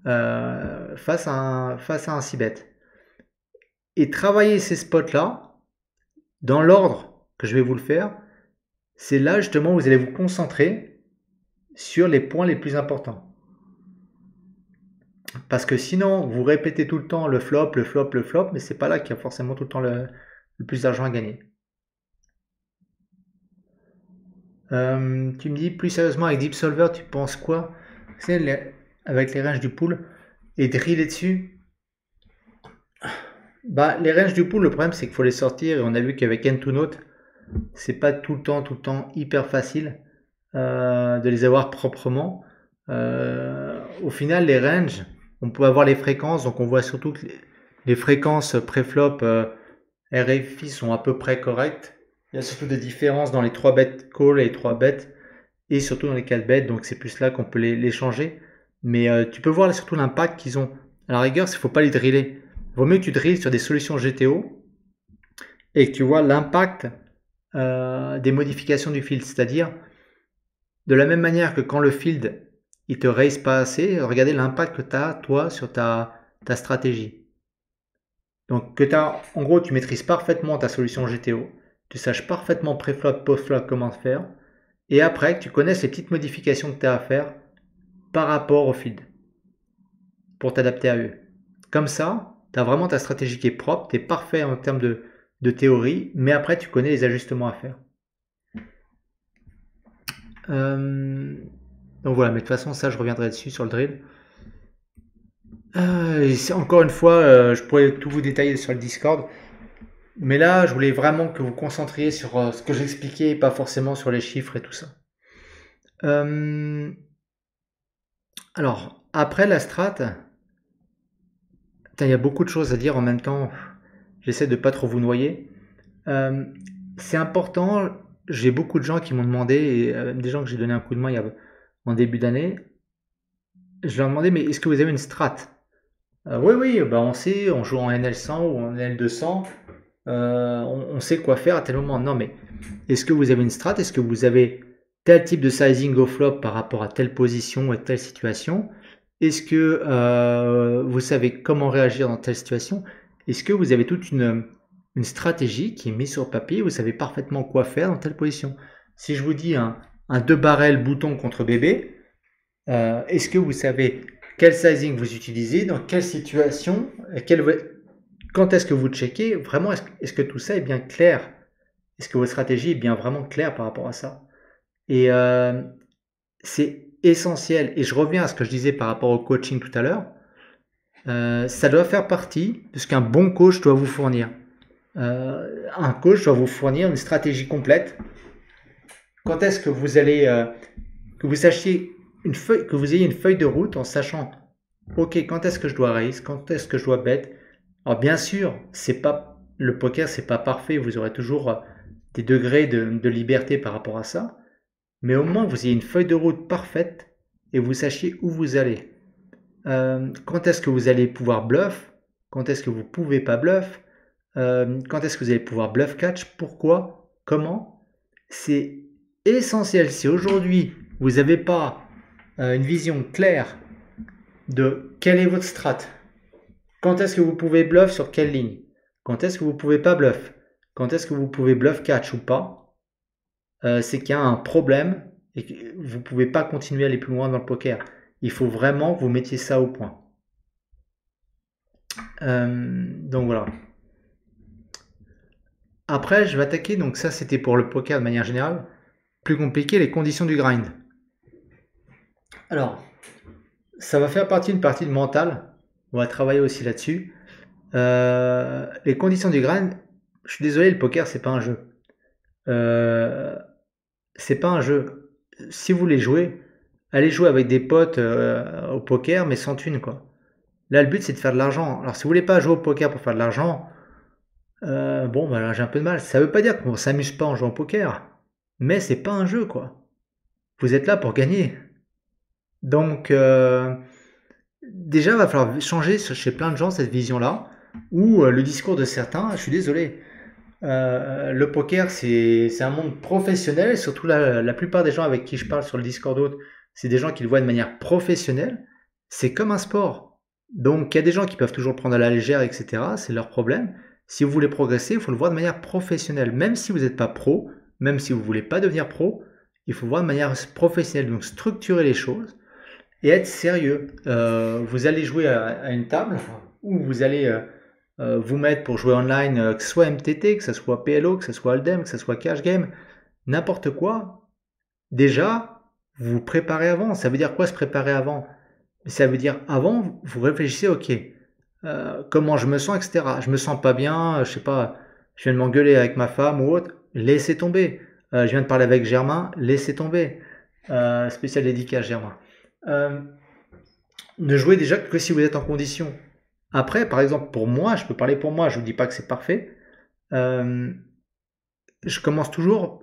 Speaker 1: face à un 6 bet. Et travailler ces spots-là, dans l'ordre que je vais vous le faire, c'est là justement où vous allez vous concentrer sur les points les plus importants. Parce que sinon, vous répétez tout le temps le flop, le flop, le flop, mais c'est pas là qu'il y a forcément tout le temps le plus d'argent à gagner. Tu me dis plus sérieusement avec Deep Solver, tu penses quoi? Avec les ranges du pool et driller dessus? Les ranges du pool, le problème c'est qu'il faut les sortir et on a vu qu'avec N2Note, c'est pas tout le temps hyper facile de les avoir proprement. Au final, les ranges, on peut avoir les fréquences, donc on voit surtout que les fréquences préflop RFI sont à peu près correctes. Il y a surtout des différences dans les 3 bêtes call et les 3 bêtes et surtout dans les 4 bêtes, donc c'est plus là qu'on peut les changer. Mais tu peux voir surtout l'impact qu'ils ont. À la rigueur, il ne faut pas les driller. Il vaut mieux que tu drilles sur des solutions GTO et que tu vois l'impact des modifications du field. C'est-à-dire, de la même manière que quand le field il te raise pas assez, regardez l'impact que tu as, toi, sur ta stratégie. Donc, en gros, tu maîtrises parfaitement ta solution GTO, tu saches parfaitement pré-flop, post-flop comment faire, et après, que tu connaisses les petites modifications que tu as à faire par rapport au field pour t'adapter à eux. Comme ça, tu as vraiment ta stratégie qui est propre, tu es parfait en termes de théorie, mais après, tu connais les ajustements à faire. Donc voilà, mais de toute façon, ça, je reviendrai dessus sur le drill. Encore une fois, je pourrais tout vous détailler sur le Discord. Mais là, je voulais vraiment que vous concentriez sur ce que j'expliquais et pas forcément sur les chiffres et tout ça. Alors, après la strat, il y a beaucoup de choses à dire en même temps. J'essaie de pas trop vous noyer. C'est important j'ai beaucoup de gens qui m'ont demandé, et des gens que j'ai donné un coup de main en début d'année, je leur ai demandé, mais est-ce que vous avez une strat? Oui, oui, bah on sait, on joue en NL100 ou en NL200, on sait quoi faire à tel moment. Non, mais est-ce que vous avez une strat? Est-ce que vous avez tel type de sizing au flop par rapport à telle position et telle situation? Est-ce que vous savez comment réagir dans telle situation? Est-ce que vous avez toute une stratégie qui est mise sur papier? Vous savez parfaitement quoi faire dans telle position? Si je vous dis un 2 barrel bouton contre bébé, est-ce que vous savez quel sizing vous utilisez, dans quelle situation, quand est-ce que vous checkez? Vraiment, est-ce que tout ça est bien clair? Est-ce que votre stratégie est bien vraiment claire par rapport à ça? Et c'est essentiel. Et je reviens à ce que je disais par rapport au coaching tout à l'heure. Ça doit faire partie de ce qu'un bon coach doit vous fournir. Un coach doit vous fournir une stratégie complète. Quand est-ce que vous allez, que vous sachiez que vous ayez une feuille de route en sachant, ok, quand est-ce que je dois raise, quand est-ce que je dois bet. Alors bien sûr, le poker, c'est pas parfait. Vous aurez toujours des degrés de liberté par rapport à ça. Mais au moins, vous ayez une feuille de route parfaite et vous sachiez où vous allez. Quand est-ce que vous allez pouvoir bluff? Quand est-ce que vous pouvez pas bluff? Quand est-ce que vous allez pouvoir bluff catch? Pourquoi? Comment? C'est essentiel. Si aujourd'hui, vous n'avez pas une vision claire de quelle est votre strat, quand est-ce que vous pouvez bluff sur quelle ligne, quand est-ce que vous pouvez pas bluff, quand est-ce que vous pouvez bluff catch ou pas, c'est qu'il y a un problème et que vous ne pouvez pas continuer à aller plus loin dans le poker. Il faut vraiment que vous mettiez ça au point. Donc voilà. Après, je vais attaquer, donc ça c'était pour le poker de manière générale. Plus compliqué, les conditions du grind. Alors, ça va faire partie d'une partie de mental. On va travailler aussi là-dessus. Les conditions du grind, je suis désolé, le poker c'est pas un jeu. C'est pas un jeu. Si vous voulez jouer, allez jouer avec des potes au poker, mais sans thune, quoi. Là, le but, c'est de faire de l'argent. Alors, si vous voulez pas jouer au poker pour faire de l'argent, bon, bah, là, j'ai un peu de mal. Ça veut pas dire qu'on s'amuse pas en jouant au poker, mais c'est pas un jeu, quoi. Vous êtes là pour gagner. Donc, déjà, il va falloir changer chez plein de gens cette vision-là, ou le discours de certains, je suis désolé. Le poker, c'est un monde professionnel, surtout la plupart des gens avec qui je parle sur le Discord d'autres, c'est des gens qui le voient de manière professionnelle. C'est comme un sport. Donc, il y a des gens qui peuvent toujours le prendre à la légère, etc. C'est leur problème. Si vous voulez progresser, il faut le voir de manière professionnelle. Même si vous n'êtes pas pro, même si vous ne voulez pas devenir pro, il faut le voir de manière professionnelle. Donc, structurer les choses et être sérieux. Vous allez jouer à une table ou vous allez vous mettre pour jouer online, que ce soit MTT, que ce soit PLO, que ce soit Hold'em, que ce soit Cash Game, n'importe quoi. Déjà, vous vous préparez avant. Ça veut dire quoi se préparer avant? Ça veut dire avant, vous réfléchissez, ok, comment je me sens, etc. Je me sens pas bien, je sais pas, je viens de m'engueuler avec ma femme ou autre, laissez tomber. Je viens de parler avec Germain, laissez tomber. Spécial dédicace Germain. Ne jouez déjà que si vous êtes en condition. Après, par exemple, pour moi, je peux parler pour moi, je ne vous dis pas que c'est parfait. Je commence toujours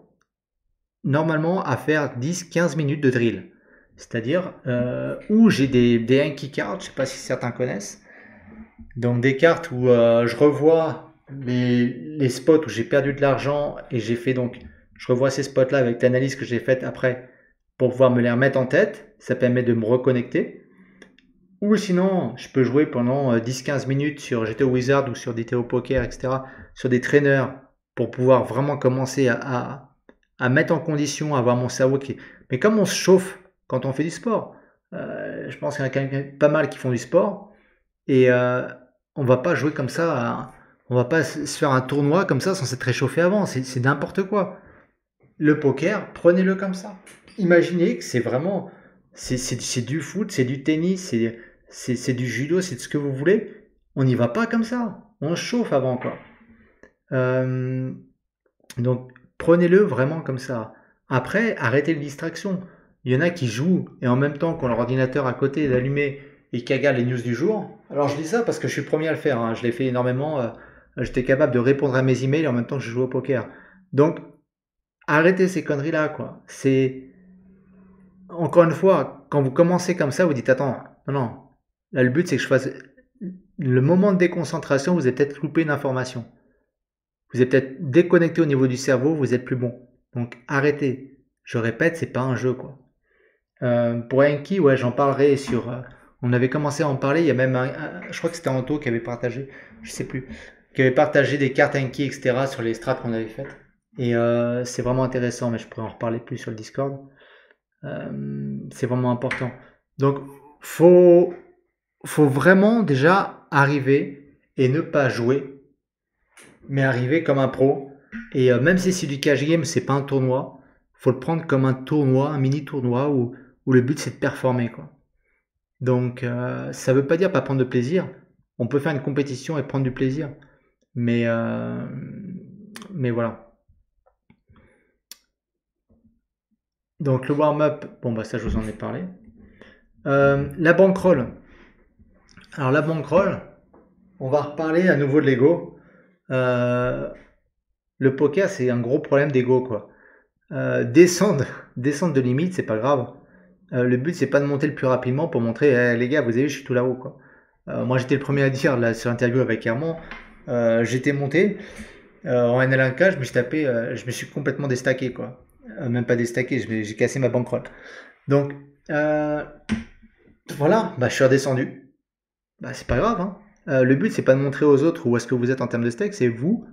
Speaker 1: normalement à faire 10-15 minutes de drill. C'est-à-dire où j'ai des Hanky cards, je ne sais pas si certains connaissent. Donc des cartes où je revois les spots où j'ai perdu de l'argent et j'ai fait donc, je revois ces spots-là avec l'analyse que j'ai faite après pour pouvoir me les remettre en tête. Ça permet de me reconnecter. Ou sinon, je peux jouer pendant 10-15 minutes sur GTO Wizard ou sur DTO Poker, etc. Sur des traîneurs pour pouvoir vraiment commencer à mettre en condition, à avoir mon cerveau qui... Mais comme on se chauffe quand on fait du sport, je pense qu'il y en a quand même pas mal qui font du sport et on va pas jouer comme ça, on va pas se faire un tournoi comme ça sans s'être réchauffé avant, c'est n'importe quoi. Le poker, prenez-le comme ça. Imaginez que c'est vraiment, c'est du foot, c'est du tennis, c'est du judo, c'est de ce que vous voulez. On n'y va pas comme ça. On chauffe avant, quoi. Donc, prenez-le vraiment comme ça. Après, arrêtez les distractions. Il y en a qui jouent et en même temps, quand leur ordinateur à côté est allumé et qui regarde les news du jour. Alors, je dis ça parce que je suis le premier à le faire. Hein. Je l'ai fait énormément. J'étais capable de répondre à mes emails en même temps que je joue au poker. Donc, arrêtez ces conneries-là, quoi. C'est, encore une fois, quand vous commencez comme ça, vous dites, attends, non, non. Là, le but, c'est que je fasse le moment de déconcentration, vous avez peut-être loupé une information. Vous êtes peut-être déconnecté au niveau du cerveau, vous êtes plus bon. Donc, arrêtez. Je répète, c'est pas un jeu, quoi. Pour Enki, ouais, j'en parlerai sur. On avait commencé à en parler. Il y a même je crois que c'était Anto qui avait partagé, je sais plus, qui avait partagé des cartes Enki, etc. sur les strats qu'on avait faites. Et c'est vraiment intéressant, mais je pourrais en reparler plus sur le Discord. C'est vraiment important. Donc, faut, faut vraiment déjà arriver et ne pas jouer, mais arriver comme un pro. Et même si c'est du cash game, c'est pas un tournoi, faut le prendre comme un tournoi, un mini tournoi où le but c'est de performer, quoi. Donc ça veut pas dire pas prendre de plaisir. On peut faire une compétition et prendre du plaisir, mais mais voilà. Donc le warm-up, bon bah ça je vous en ai parlé. La bankroll. Alors la bankroll, on va reparler à nouveau de l'ego. Euh, le poker c'est un gros problème d'ego, quoi. Descendre, descendre de limite, c'est pas grave. Le but, c'est pas de monter le plus rapidement pour montrer, eh, les gars, vous avez vu, je suis tout là-haut, quoi. Moi, j'étais le premier à dire là sur l'interview avec Herman, j'étais monté en NL1K, je me suis complètement déstacké, quoi. Même pas déstacké, j'ai cassé ma bankroll. Donc, voilà, bah, je suis redescendu. Bah, c'est pas grave, hein. Le but, c'est pas de montrer aux autres où est-ce que vous êtes en termes de stake, c'est vous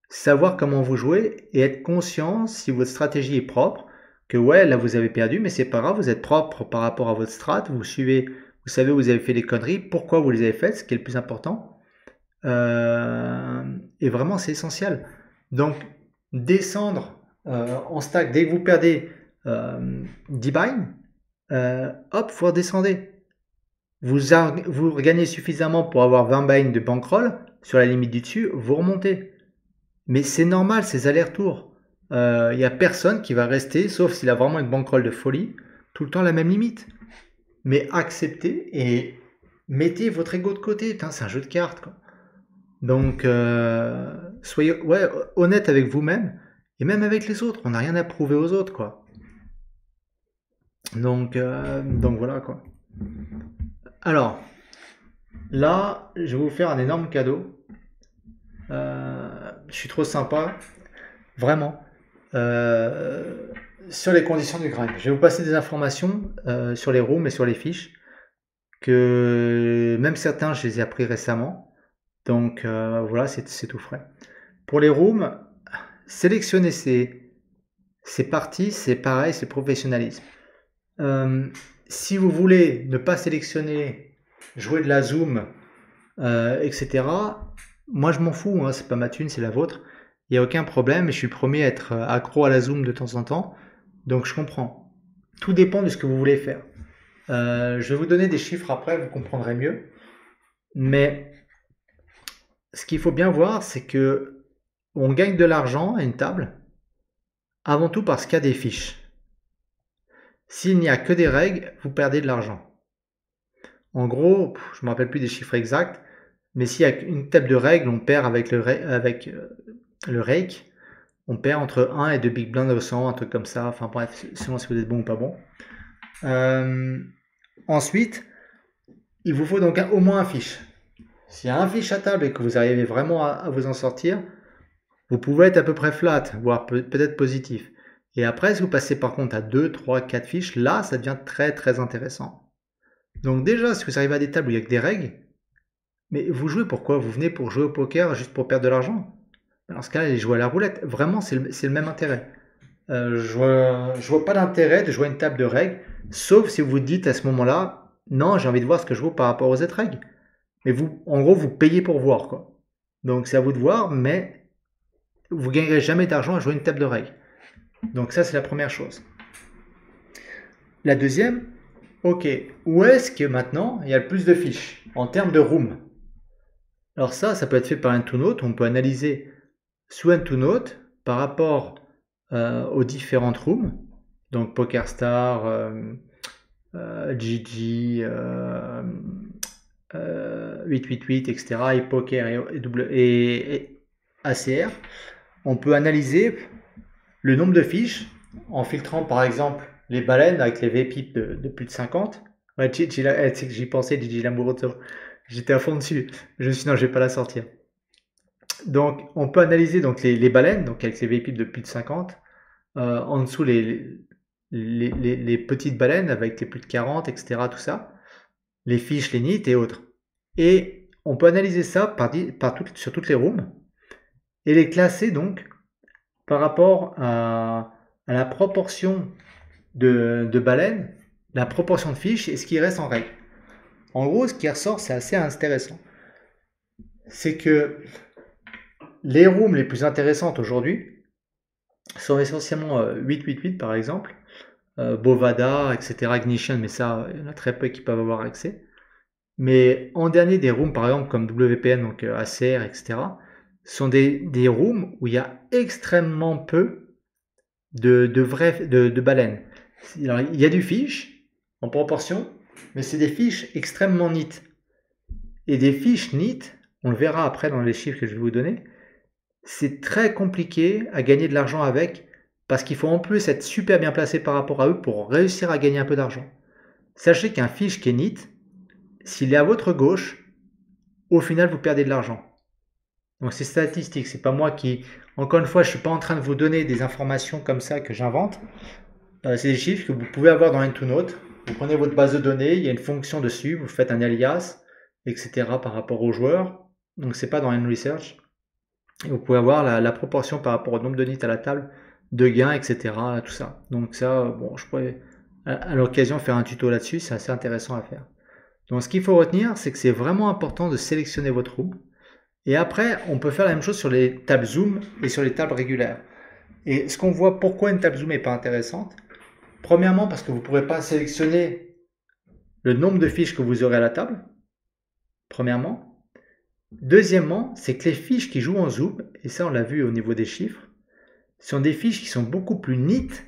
Speaker 1: savoir comment vous jouez et être conscient si votre stratégie est propre, que ouais, là vous avez perdu, mais c'est pas grave, vous êtes propre par rapport à votre strat, vous suivez, vous savez où vous avez fait des conneries, pourquoi vous les avez faites, ce qui est le plus important. Et vraiment, c'est essentiel. Donc, descendre en stack, dès que vous perdez 10 buy, hop, vous redescendez. Vous regagnez suffisamment pour avoir 20 buy de bankroll, sur la limite du dessus, vous remontez. Mais c'est normal, ces allers-retours. Il n'y a personne qui va rester, sauf s'il a vraiment une bankroll de folie, tout le temps à la même limite. Mais acceptez et mettez votre ego de côté. Putain, c'est un jeu de cartes, quoi. Donc, soyez ouais, honnête avec vous-même et même avec les autres. On n'a rien à prouver aux autres, quoi. Donc voilà, quoi. Alors, là, je vais vous faire un énorme cadeau. Je suis trop sympa, vraiment. Euh, sur les conditions du grind. Je vais vous passer des informations sur les rooms et sur les fiches que même certains, je les ai appris récemment. Donc voilà, c'est tout frais. Pour les rooms, sélectionner ces parties, c'est pareil, c'est professionnalisme. Si vous voulez ne pas sélectionner, jouer de la zoom, etc., moi je m'en fous, hein, c'est pas ma thune, c'est la vôtre. Il n'y a aucun problème, et je suis le premier à être accro à la zoom de temps en temps, donc je comprends. Tout dépend de ce que vous voulez faire. Je vais vous donner des chiffres après, vous comprendrez mieux. Mais ce qu'il faut bien voir, c'est que on gagne de l'argent à une table, avant tout parce qu'il y a des fiches. S'il n'y a que des règles, vous perdez de l'argent. En gros, je ne me rappelle plus des chiffres exacts, mais s'il y a une table de règles, on perd avec le rake, on perd entre 1 et 2 big blinds au 100, un truc comme ça. Enfin bref, selon si vous êtes bon ou pas bon. Ensuite, il vous faut donc au moins un fiche. S'il y a un fiche à table et que vous arrivez vraiment à vous en sortir, vous pouvez être à peu près flat, voire peut-être positif. Et après, si vous passez par contre à 2, 3, 4 fiches, là, ça devient très très intéressant. Donc déjà, si vous arrivez à des tables où il n'y a que des règles, mais vous jouez pourquoi? Vous venez pour jouer au poker juste pour perdre de l'argent? Dans ce cas-là, allez jouer à la roulette. Vraiment, c'est le même intérêt. Je vois pas d'intérêt de jouer à une table de règles, sauf si vous vous dites à ce moment-là, non, j'ai envie de voir ce que je vaux par rapport aux autres règles. Mais vous, en gros, vous payez pour voir, quoi. Donc c'est à vous de voir, mais vous gagnerez jamais d'argent à jouer une table de règles. Donc ça, c'est la première chose. La deuxième, ok, où est-ce que maintenant il y a le plus de fiches en termes de room? Alors ça peut être fait par Entonote. On peut analyser sous Entonote par rapport aux différentes rooms, donc PokerStar, GG, 888, etc., et Poker et ACR. On peut analyser le nombre de fiches, en filtrant par exemple les baleines avec les V-pips de plus de 50. Ouais, c'est que j'y pensais, Gigi Lambrotto. J'étais à fond dessus. Je me suis dit, non, je vais pas la sortir. Donc, on peut analyser donc les baleines, donc avec les V-pips de plus de 50. En dessous, les petites baleines avec les plus de 40, etc. Tout ça. Les fiches, les nits et autres. Et on peut analyser ça sur toutes les rooms et les classer donc par rapport à la proportion de baleines, la proportion de fiches et ce qui reste en règle. En gros, ce qui ressort, c'est assez intéressant. C'est que les rooms les plus intéressantes aujourd'hui sont essentiellement 888 par exemple, Bovada, etc., Ignition, mais ça, il y en a très peu qui peuvent avoir accès. Mais en dernier, des rooms par exemple comme WPN, donc ACR, etc., sont des rooms où il y a extrêmement peu de baleines. Alors, il y a du fiche en proportion, mais c'est des fiches extrêmement neat. Et des fiches neat, on le verra après dans les chiffres que je vais vous donner, c'est très compliqué à gagner de l'argent avec parce qu'il faut en plus être super bien placé par rapport à eux pour réussir à gagner un peu d'argent. Sachez qu'un fiche qui est neat, s'il est à votre gauche, au final vous perdez de l'argent. Donc c'est statistique, c'est pas moi qui... Encore une fois, je ne suis pas en train de vous donner des informations comme ça que j'invente. C'est des chiffres que vous pouvez avoir dans Intonote. Vous prenez votre base de données, il y a une fonction dessus, vous faites un alias, etc. par rapport aux joueurs. Donc c'est pas dans Research. Et vous pouvez avoir la proportion par rapport au nombre de nits à la table, de gains, etc. Tout ça. Donc ça, bon, je pourrais à l'occasion faire un tuto là-dessus, c'est assez intéressant à faire. Donc ce qu'il faut retenir, c'est que c'est vraiment important de sélectionner votre room. Et après, on peut faire la même chose sur les tables Zoom et sur les tables régulières. Et ce qu'on voit, pourquoi une table Zoom n'est pas intéressante, premièrement, parce que vous ne pourrez pas sélectionner le nombre de fiches que vous aurez à la table. Premièrement. Deuxièmement, c'est que les fiches qui jouent en Zoom, et ça on l'a vu au niveau des chiffres, sont des fiches qui sont beaucoup plus neat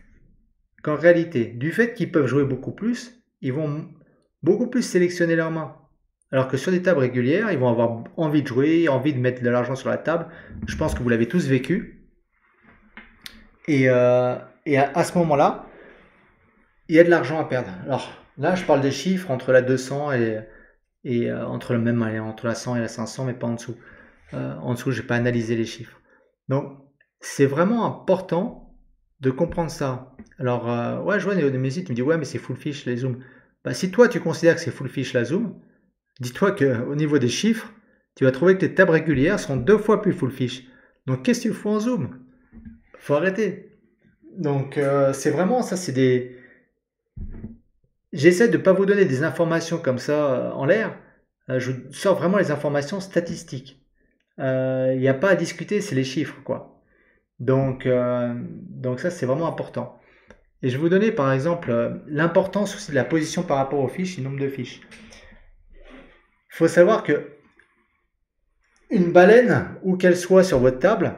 Speaker 1: qu'en réalité. Du fait qu'ils peuvent jouer beaucoup plus, ils vont beaucoup plus sélectionner leurs mains. Alors que sur des tables régulières, ils vont avoir envie de jouer, envie de mettre de l'argent sur la table. Je pense que vous l'avez tous vécu. Et à ce moment-là, il y a de l'argent à perdre. Alors là, je parle des chiffres entre la 200 et entre la 100 et la 500, mais pas en dessous. En dessous, je n'ai pas analysé les chiffres. Donc, c'est vraiment important de comprendre ça. Alors, ouais, je vois Némésis, tu me dis, ouais, mais c'est full fish les zooms. Bah, si toi, tu considères que c'est full fish la zoom, dis-toi qu'au niveau des chiffres, tu vas trouver que tes tables régulières sont 2 fois plus full fish. Donc, qu'est-ce que tu fais en zoom? Faut arrêter. Donc, c'est vraiment ça, c'est des... J'essaie de ne pas vous donner des informations comme ça en l'air. Je vous sors vraiment les informations statistiques. Il n'y a pas à discuter, c'est les chiffres, quoi. Donc ça, c'est vraiment important. Et je vais vous donner, par exemple, l'importance aussi de la position par rapport aux fiches et le nombre de fiches. Il faut savoir que une baleine, où qu'elle soit sur votre table,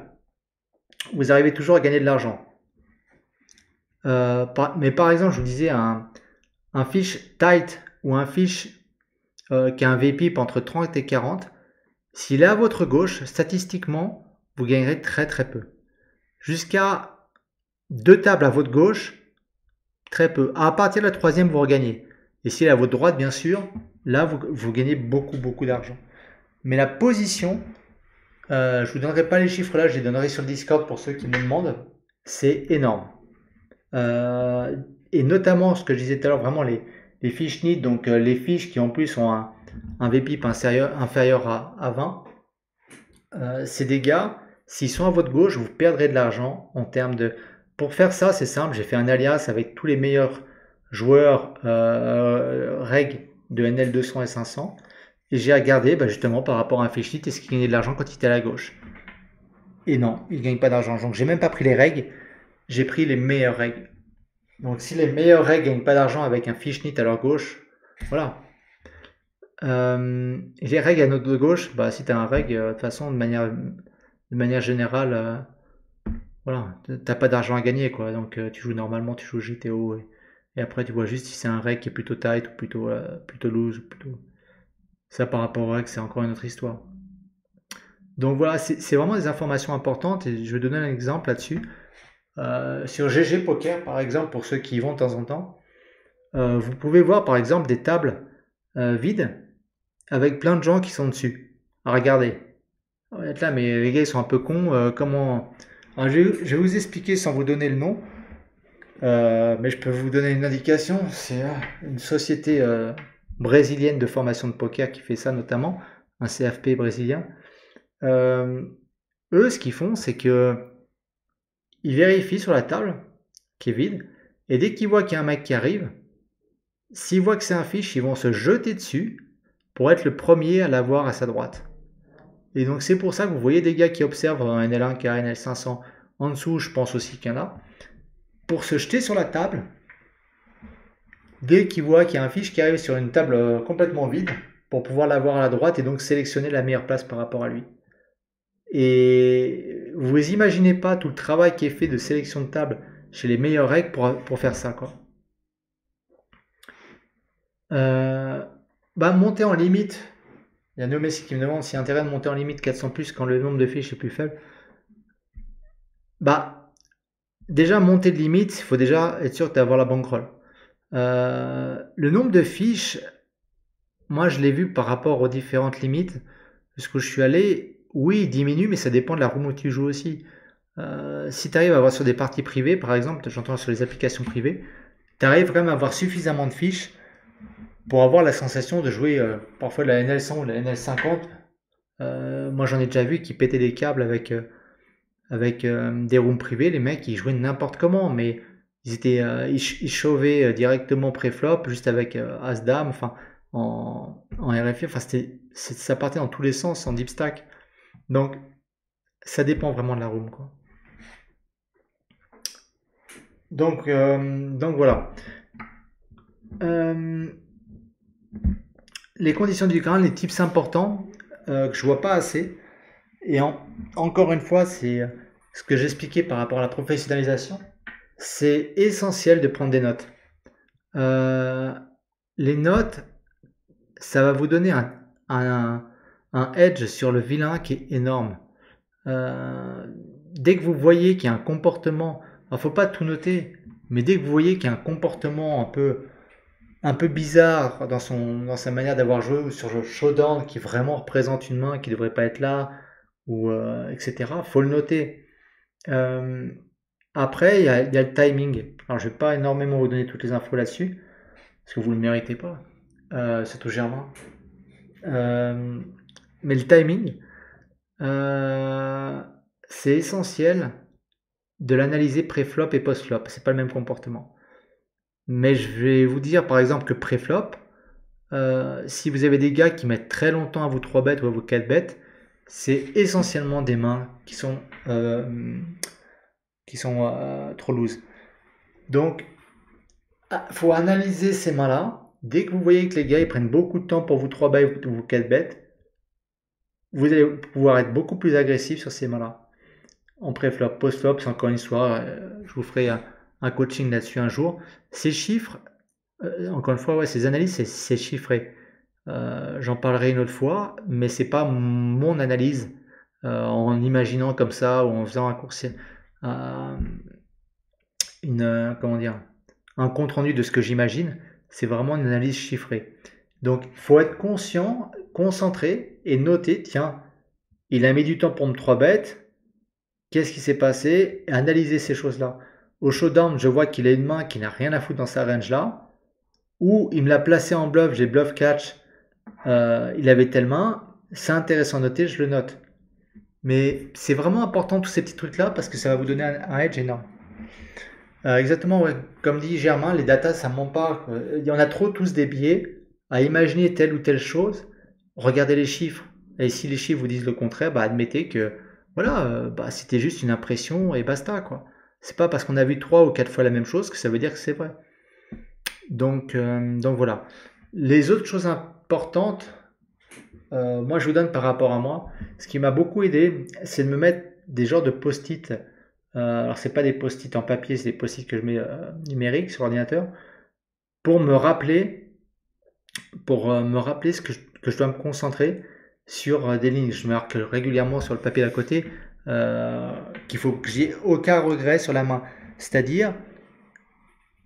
Speaker 1: vous arrivez toujours à gagner de l'argent. Mais par exemple, je vous disais, un fiche tight ou un fiche qui a un VPIP entre 30 et 40, s'il est à votre gauche, statistiquement, vous gagnerez très très peu. Jusqu'à 2 tables à votre gauche, très peu. À partir de la troisième, vous regagnez. Et s'il est à votre droite, bien sûr, là, vous gagnez beaucoup, beaucoup d'argent. Mais la position, je ne vous donnerai pas les chiffres là, je les donnerai sur le Discord pour ceux qui me demandent. C'est énorme. Et notamment, ce que je disais tout à l'heure, vraiment les fiches NIT, donc les fiches qui en plus ont un VPIP inférieur à 20, c'est des gars, s'ils sont à votre gauche, vous perdrez de l'argent en termes de... Pour faire ça, c'est simple, j'ai fait un alias avec tous les meilleurs joueurs reg de NL 200 et 500 et j'ai regardé justement par rapport à un fiche NIT est-ce qu'il gagnait de l'argent quand il était à la gauche. Et non, il ne gagne pas d'argent. Donc j'ai même pas pris les règles, j'ai pris les meilleurs règles. Donc si les meilleurs règles ne gagnent pas d'argent avec un fiche NIT à leur gauche, voilà. Et les règles à notre gauche, si tu as un règle, de toute façon, de manière générale, voilà, t'as pas d'argent à gagner, quoi. Donc tu joues normalement, tu joues GTO et après tu vois juste si c'est un règle qui est plutôt tight ou plutôt loose. Ça par rapport aux règles, c'est encore une autre histoire. Donc voilà, c'est vraiment des informations importantes et je vais donner un exemple là-dessus. Sur GG Poker, par exemple, pour ceux qui y vont de temps en temps, vous pouvez voir par exemple des tables vides avec plein de gens qui sont dessus. Regardez. On va être là, mais les gars ils sont un peu cons. Comment. Alors, je vais vous expliquer sans vous donner le nom, mais je peux vous donner une indication. C'est une société brésilienne de formation de poker qui fait ça notamment, un CFP brésilien. Euh, Eux, ce qu'ils font, c'est que ils vérifient sur la table qui est vide, et dès qu'ils voient qu'il y a un mec qui arrive, s'ils voient que c'est un fiche, ils vont se jeter dessus pour être le premier à l'avoir à sa droite. Et donc c'est pour ça que vous voyez des gars qui observent un NL1, un NL500, en dessous je pense aussi qu'il y en a, pour se jeter sur la table, dès qu'ils voient qu'il y a un fiche qui arrive sur une table complètement vide, pour pouvoir l'avoir à la droite et donc sélectionner la meilleure place par rapport à lui. Et vous imaginez pas tout le travail qui est fait de sélection de table chez les meilleurs règles pour faire ça, quoi. Monter en limite. Il y a Nomessi qui me demande s'il y a intérêt de monter en limite 400 plus quand le nombre de fiches est plus faible. Déjà, monter de limite, il faut déjà être sûr d'avoir la bankroll. Le nombre de fiches, moi je l'ai vu par rapport aux différentes limites. Jusqu'où je suis allé, oui, il diminue, mais ça dépend de la room où tu joues aussi. Si tu arrives à avoir sur des parties privées, par exemple, j'entends sur les applications privées, tu arrives quand même à avoir suffisamment de fiches pour avoir la sensation de jouer parfois de la NL100 ou de la NL50. Moi j'en ai déjà vu qui pétaient des câbles avec des rooms privés. Les mecs ils jouaient n'importe comment, mais ils chauvaient directement pré-flop juste avec As-Dame, enfin en RFI, enfin ça partait dans tous les sens en deep stack. Donc ça dépend vraiment de la room, quoi. Donc voilà. Les conditions du grain, les tips importants que je vois pas assez. Et encore une fois, c'est ce que j'expliquais par rapport à la professionnalisation. C'est essentiel de prendre des notes. Les notes, ça va vous donner un edge sur le vilain qui est énorme. Dès que vous voyez qu'il y a un comportement, alors faut pas tout noter, mais dès que vous voyez qu'il y a un comportement un peu bizarre dans sa manière d'avoir joué ou sur le showdown qui vraiment représente une main qui devrait pas être là, ou etc., faut le noter. Après, il y a le timing. Alors, je vais pas énormément vous donner toutes les infos là-dessus, parce que vous le méritez pas, surtout Germain. Mais le timing, c'est essentiel de l'analyser pré-flop et post-flop. C'est pas le même comportement. Mais je vais vous dire par exemple que pré-flop, si vous avez des gars qui mettent très longtemps à vous 3 bêtes ou à vous 4 bêtes, c'est essentiellement des mains qui sont trop loose. Donc, faut analyser ces mains-là. Dès que vous voyez que les gars ils prennent beaucoup de temps pour vous 3 bêtes ou vous 4 bêtes, vous allez pouvoir être beaucoup plus agressif sur ces mains-là. En pré-flop, post-flop, c'est encore une histoire. Je vous ferai un coaching là-dessus un jour. Ces chiffres, encore une fois, ouais, ces analyses, c'est chiffré. J'en parlerai une autre fois, mais c'est pas mon analyse en imaginant comme ça ou en faisant comment dire, un compte rendu de ce que j'imagine. C'est vraiment une analyse chiffrée. Donc, il faut être conscient, concentré et noter. Tiens, il a mis du temps pour me 3 bêtes. Qu'est-ce qui s'est passé? Et analyser ces choses-là. Au showdown, je vois qu'il a une main qui n'a rien à foutre dans sa range là. Ou il me l'a placé en bluff, j'ai bluff catch. Il avait telle main. C'est intéressant à noter, je le note. Mais c'est vraiment important tous ces petits trucs-là parce que ça va vous donner un edge énorme. Exactement, ouais. Comme dit Germain, les datas, ça ment pas. Il y en a trop tous des biais à imaginer telle ou telle chose. Regardez les chiffres. Et si les chiffres vous disent le contraire, admettez que voilà, c'était juste une impression et basta, quoi. C'est pas parce qu'on a vu 3 ou 4 fois la même chose que ça veut dire que c'est vrai. Donc voilà. Les autres choses importantes, moi je vous donne par rapport à moi, ce qui m'a beaucoup aidé, c'est de me mettre des genres de post-it. Alors c'est pas des post-it en papier, c'est des post-it que je mets numériques sur l'ordinateur pour me rappeler, que je dois me concentrer sur des lignes. Je marque régulièrement sur le papier d'à côté qu'il faut que j'ai aucun regret sur la main. C'est-à-dire,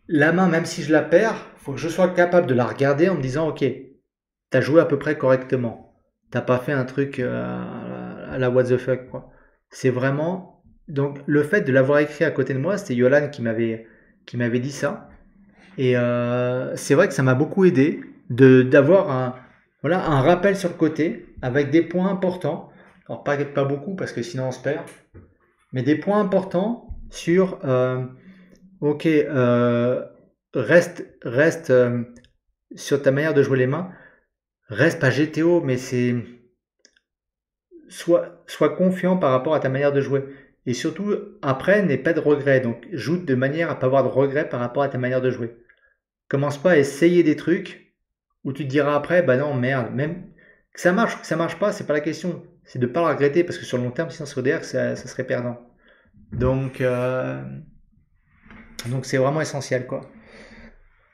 Speaker 1: la main, même si je la perds, il faut que je sois capable de la regarder en me disant, ok, t'as joué à peu près correctement. T'as pas fait un truc à la what the fuck, quoi. C'est vraiment. Donc, le fait de l'avoir écrit à côté de moi, c'était Yolan qui m'avait dit ça. Et c'est vrai que ça m'a beaucoup aidé d'avoir voilà, un rappel sur le côté avec des points importants. Alors, pas beaucoup parce que sinon on se perd, mais des points importants sur ok, reste sur ta manière de jouer les mains. Reste pas GTO, mais c'est sois confiant par rapport à ta manière de jouer. Et surtout, après, n'aie pas de regrets. Donc, joue de manière à pas avoir de regrets par rapport à ta manière de jouer. Commence pas à essayer des trucs où tu te diras après, bah non, merde, même que ça marche ou que ça marche pas, c'est pas la question. C'est de pas le regretter parce que sur le long terme, sinon sur derrière, ça serait perdant. Donc, donc c'est vraiment essentiel, quoi.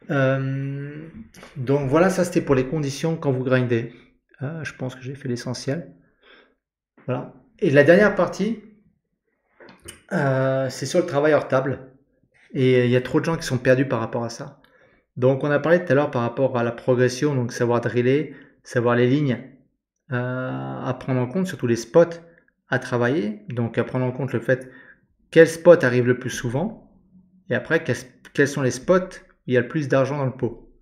Speaker 1: Euh, donc voilà, ça c'était pour les conditions quand vous grindez. Je pense que j'ai fait l'essentiel. Voilà. Et la dernière partie, c'est sur le travail hors table. Et il y a trop de gens qui sont perdus par rapport à ça. Donc on a parlé tout à l'heure par rapport à la progression, donc savoir driller, savoir les lignes à prendre en compte, surtout les spots à travailler. Donc à prendre en compte le fait quel spot arrive le plus souvent et après quels sont les spots où il y a le plus d'argent dans le pot.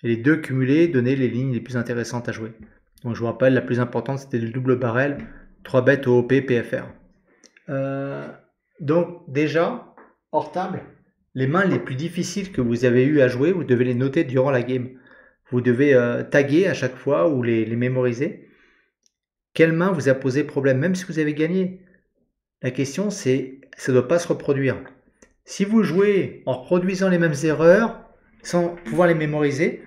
Speaker 1: Et les deux cumulés donnaient les lignes les plus intéressantes à jouer. Donc je vous rappelle, la plus importante c'était le double barrel, 3 bêtes OOP, PFR. Donc déjà, hors table, les mains les plus difficiles que vous avez eu à jouer, vous devez les noter durant la game. Vous devez taguer à chaque fois ou les mémoriser. Quelle main vous a posé problème, même si vous avez gagné? La question c'est, ça ne doit pas se reproduire. Si vous jouez en reproduisant les mêmes erreurs, sans pouvoir les mémoriser,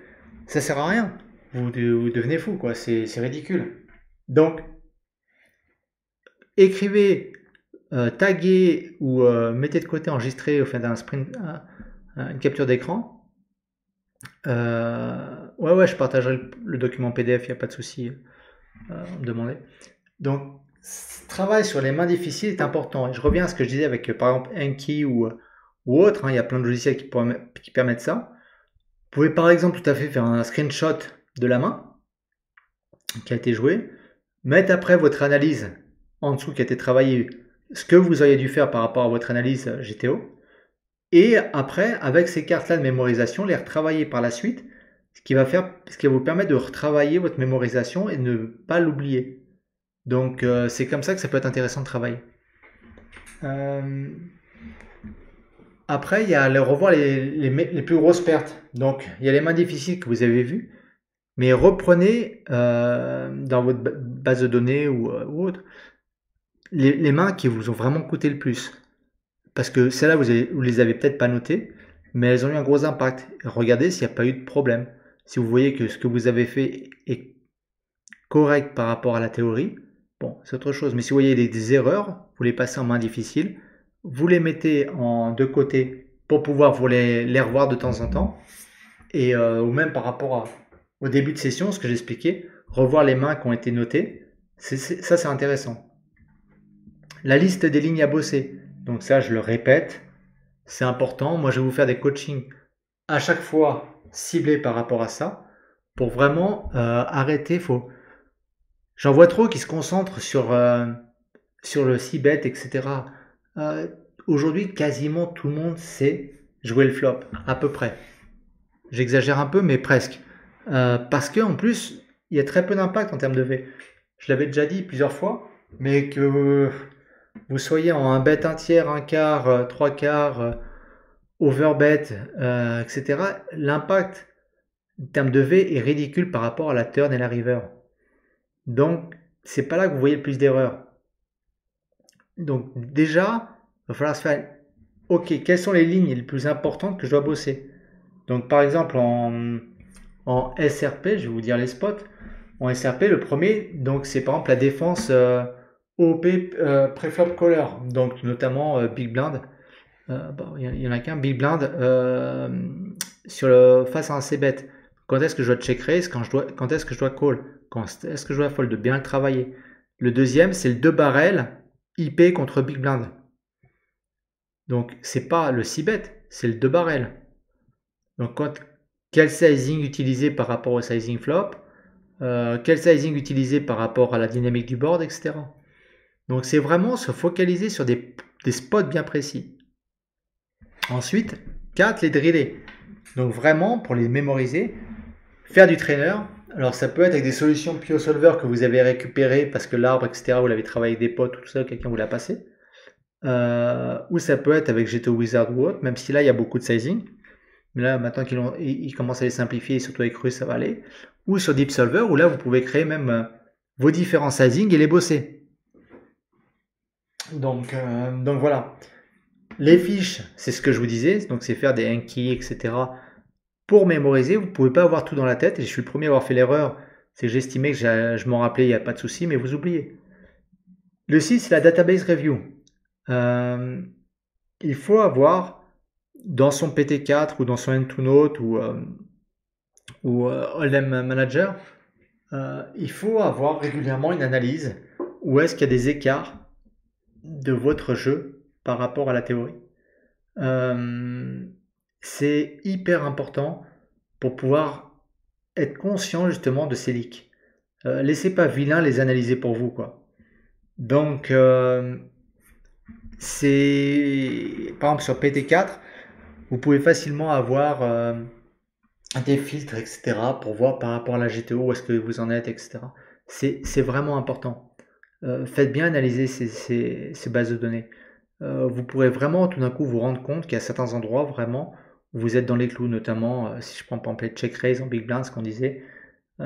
Speaker 1: ça sert à rien. Vous devenez fou, quoi. C'est ridicule. Donc, écrivez, taguez ou mettez de côté, enregistrez au fin d'un sprint, une capture d'écran. Ouais, je partagerai le document PDF, il n'y a pas de souci. Me demander. Donc, ce travail sur les mains difficiles est important. Et je reviens à ce que je disais avec, par exemple, Anki ou autre. Il y a plein de logiciels qui permettent ça. Vous pouvez par exemple tout à fait faire un screenshot de la main qui a été jouée, mettre après votre analyse en dessous qui a été travaillée, ce que vous auriez dû faire par rapport à votre analyse GTO, et après, avec ces cartes-là de mémorisation, les retravailler par la suite, ce qui va vous permettre de retravailler votre mémorisation et de ne pas l'oublier. Donc c'est comme ça que ça peut être intéressant de travailler. Après, il y a revoir les plus grosses pertes. Donc, il y a les mains difficiles que vous avez vues, mais reprenez dans votre base de données ou autre les mains qui vous ont vraiment coûté le plus. Parce que celles-là, vous les avez peut-être pas notées, mais elles ont eu un gros impact. Regardez s'il n'y a pas eu de problème. Si vous voyez que ce que vous avez fait est correct par rapport à la théorie, bon, c'est autre chose. Mais si vous voyez des erreurs, vous les passez en main difficile, vous les mettez de côté pour pouvoir vous les revoir de temps en temps. Et, ou même par rapport au début de session, ce que j'expliquais, revoir les mains qui ont été notées, ça c'est intéressant. La liste des lignes à bosser, donc ça je le répète, c'est important. Moi je vais vous faire des coachings à chaque fois ciblés par rapport à ça, pour vraiment arrêter. J'en vois trop qui se concentrent sur le c-bet, etc. Aujourd'hui, quasiment tout le monde sait jouer le flop, à peu près. J'exagère un peu, mais presque. Parce qu'en plus, il y a très peu d'impact en termes de V. Je l'avais déjà dit plusieurs fois, mais que vous soyez en un bet un tiers, un quart, trois quarts, overbet, etc., l'impact en termes de V est ridicule par rapport à la turn et la river. Donc, c'est pas là que vous voyez le plus d'erreurs. Donc, déjà, il va falloir se faire, ok, quelles sont les lignes les plus importantes que je dois bosser? Donc, par exemple, en SRP, je vais vous dire les spots. En SRP, le premier, donc c'est par exemple la défense OP preflop caller, donc notamment Big Blind. Il y en a qu'un Big Blind face à un C-bet. Quand est-ce que je dois check raise, quand est-ce que je dois call, quand est-ce que je dois fold, de bien le travailler. Le deuxième, c'est le 2 barrel IP contre Big Blind. Donc, c'est pas le 6-bet, c'est le 2 barrel. Donc, quel sizing utiliser par rapport au sizing flop, quel sizing utiliser par rapport à la dynamique du board, etc. Donc, c'est vraiment se focaliser sur des spots bien précis. Ensuite, 4, les driller. Donc, vraiment, pour les mémoriser, faire du trainer. Alors, ça peut être avec des solutions PioSolver que vous avez récupérées parce que l'arbre, etc., vous l'avez travaillé avec des potes ou tout ça, quelqu'un vous l'a passé. Ou ça peut être avec GTO Wizard ou autre, même si là, il y a beaucoup de sizing. Mais là, maintenant qu'ils commencent à les simplifier, et surtout avec Rust, ça va aller. Ou sur Deep Solver, où là, vous pouvez créer même vos différents sizing et les bosser. Donc voilà. Les fiches, c'est ce que je vous disais. Donc, c'est faire des Enki, etc. Pour mémoriser. Vous ne pouvez pas avoir tout dans la tête. Et je suis le premier à avoir fait l'erreur. C'est que j'estimais que je m'en rappelais, il n'y a pas de souci, mais vous oubliez. Le 6, c'est la database review. Il faut avoir dans son PT4 ou dans son N2Note ou Hold'em Manager, il faut avoir régulièrement une analyse où est-ce qu'il y a des écarts de votre jeu par rapport à la théorie. C'est hyper important pour pouvoir être conscient justement de ces leaks. Laissez pas vilain les analyser pour vous, quoi. Donc, c'est par exemple sur PT4, vous pouvez facilement avoir des filtres, etc. pour voir par rapport à la GTO où est-ce que vous en êtes, etc. C'est vraiment important. Faites bien analyser ces bases de données. Vous pourrez vraiment tout d'un coup vous rendre compte qu'il y a certains endroits vraiment où vous êtes dans les clous, notamment si je prends par exemple les check raise en big blind, ce qu'on disait, vous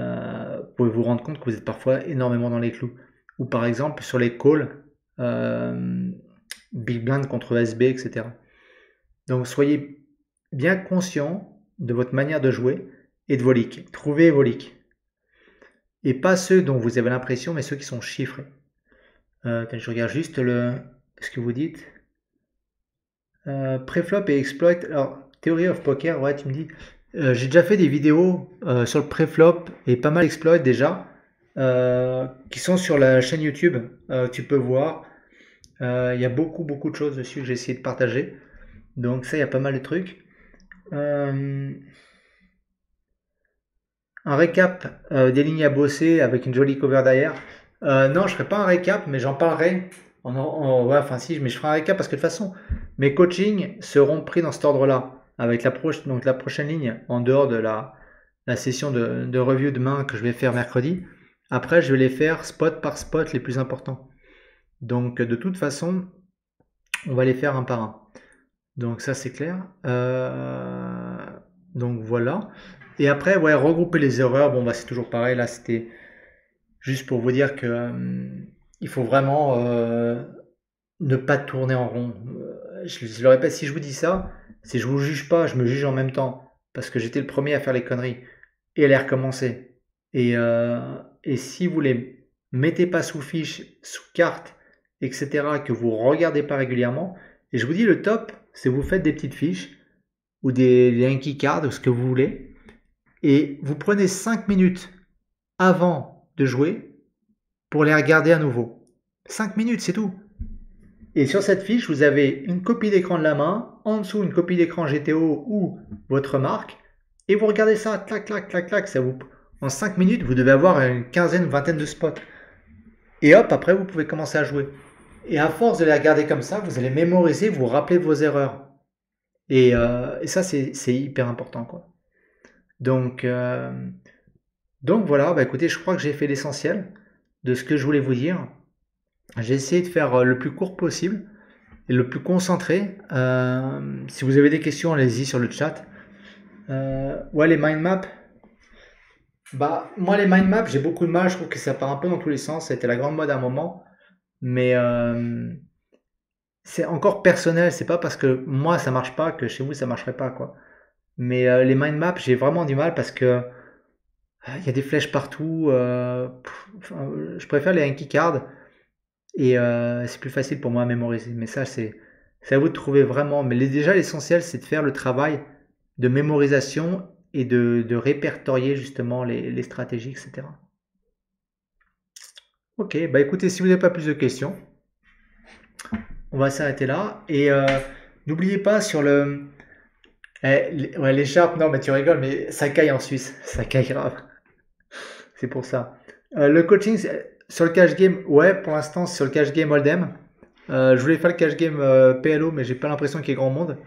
Speaker 1: pouvez vous rendre compte que vous êtes parfois énormément dans les clous. Ou par exemple sur les calls, big blind contre SB, etc. Donc soyez bien conscient de votre manière de jouer et de vos leaks. Trouvez vos leaks. Et pas ceux dont vous avez l'impression, mais ceux qui sont chiffrés. Je regarde juste ce que vous dites. Préflop et exploit. Alors, Theory of Poker, ouais, tu me dis. J'ai déjà fait des vidéos sur le préflop et pas mal exploit déjà, qui sont sur la chaîne YouTube. Tu peux voir. Il y a beaucoup de choses dessus que j'ai essayé de partager. Donc ça, il y a pas mal de trucs. Un récap des lignes à bosser avec une jolie cover derrière. Non, je ferai pas un récap, mais j'en parlerai. Ouais, enfin si, mais je ferai un récap parce que de toute façon, mes coachings seront pris dans cet ordre-là, avec la prochaine ligne en dehors de la session de review demain que je vais faire mercredi. Après, je vais les faire spot par spot les plus importants. Donc de toute façon, on va les faire un par un. Donc ça c'est clair. Donc voilà. Et après, ouais, regrouper les erreurs. Bon bah c'est toujours pareil. Là c'était juste pour vous dire que il faut vraiment ne pas tourner en rond. Je le répète, si je vous dis ça, c'est je vous juge pas, je me juge en même temps parce que j'étais le premier à faire les conneries et à les recommencer. Et si vous les mettez pas sous fiche, sous carte, etc., que vous regardez pas régulièrement, et je vous dis le top, c'est vous faites des petites fiches ou des Yankee cards ou ce que vous voulez, et vous prenez 5 minutes avant de jouer pour les regarder à nouveau. 5 minutes, c'est tout. Et sur cette fiche, vous avez une copie d'écran de la main, en dessous une copie d'écran GTO ou votre marque, et vous regardez ça, clac, clac, clac, clac, ça vous... En 5 minutes, vous devez avoir une quinzaine, vingtaine de spots. Et hop, après, vous pouvez commencer à jouer. Et à force de les regarder comme ça, vous allez mémoriser, vous rappeler vos erreurs. Et ça, c'est hyper important, quoi. Donc voilà, bah écoutez, je crois que j'ai fait l'essentiel de ce que je voulais vous dire. J'ai essayé de faire le plus court possible et le plus concentré. Si vous avez des questions, allez-y sur le chat. Ouais, les mind maps. Bah, moi, les mind maps, j'ai beaucoup de mal. Je trouve que ça part un peu dans tous les sens. Ça a été la grande mode à un moment. Mais c'est encore personnel. C'est pas parce que moi, ça marche pas que chez vous, ça marcherait pas, quoi. Mais les mind maps, j'ai vraiment du mal parce que il y a des flèches partout. Je préfère les Anki cards. Et c'est plus facile pour moi à mémoriser. Mais ça, c'est à vous de trouver vraiment. Mais déjà, l'essentiel, c'est de faire le travail de mémorisation et de répertorier justement les stratégies, etc. Ok, bah écoutez, si vous n'avez pas plus de questions, On va s'arrêter là. Et n'oubliez pas sur le... ouais, l'écharpe, non mais tu rigoles, mais ça caille en Suisse. Ça caille grave. C'est pour ça. Le coaching, sur le cash game, ouais, pour l'instant, sur le cash game Hold'em. Je voulais faire le cash game PLO, mais j'ai pas l'impression qu'il y ait grand monde.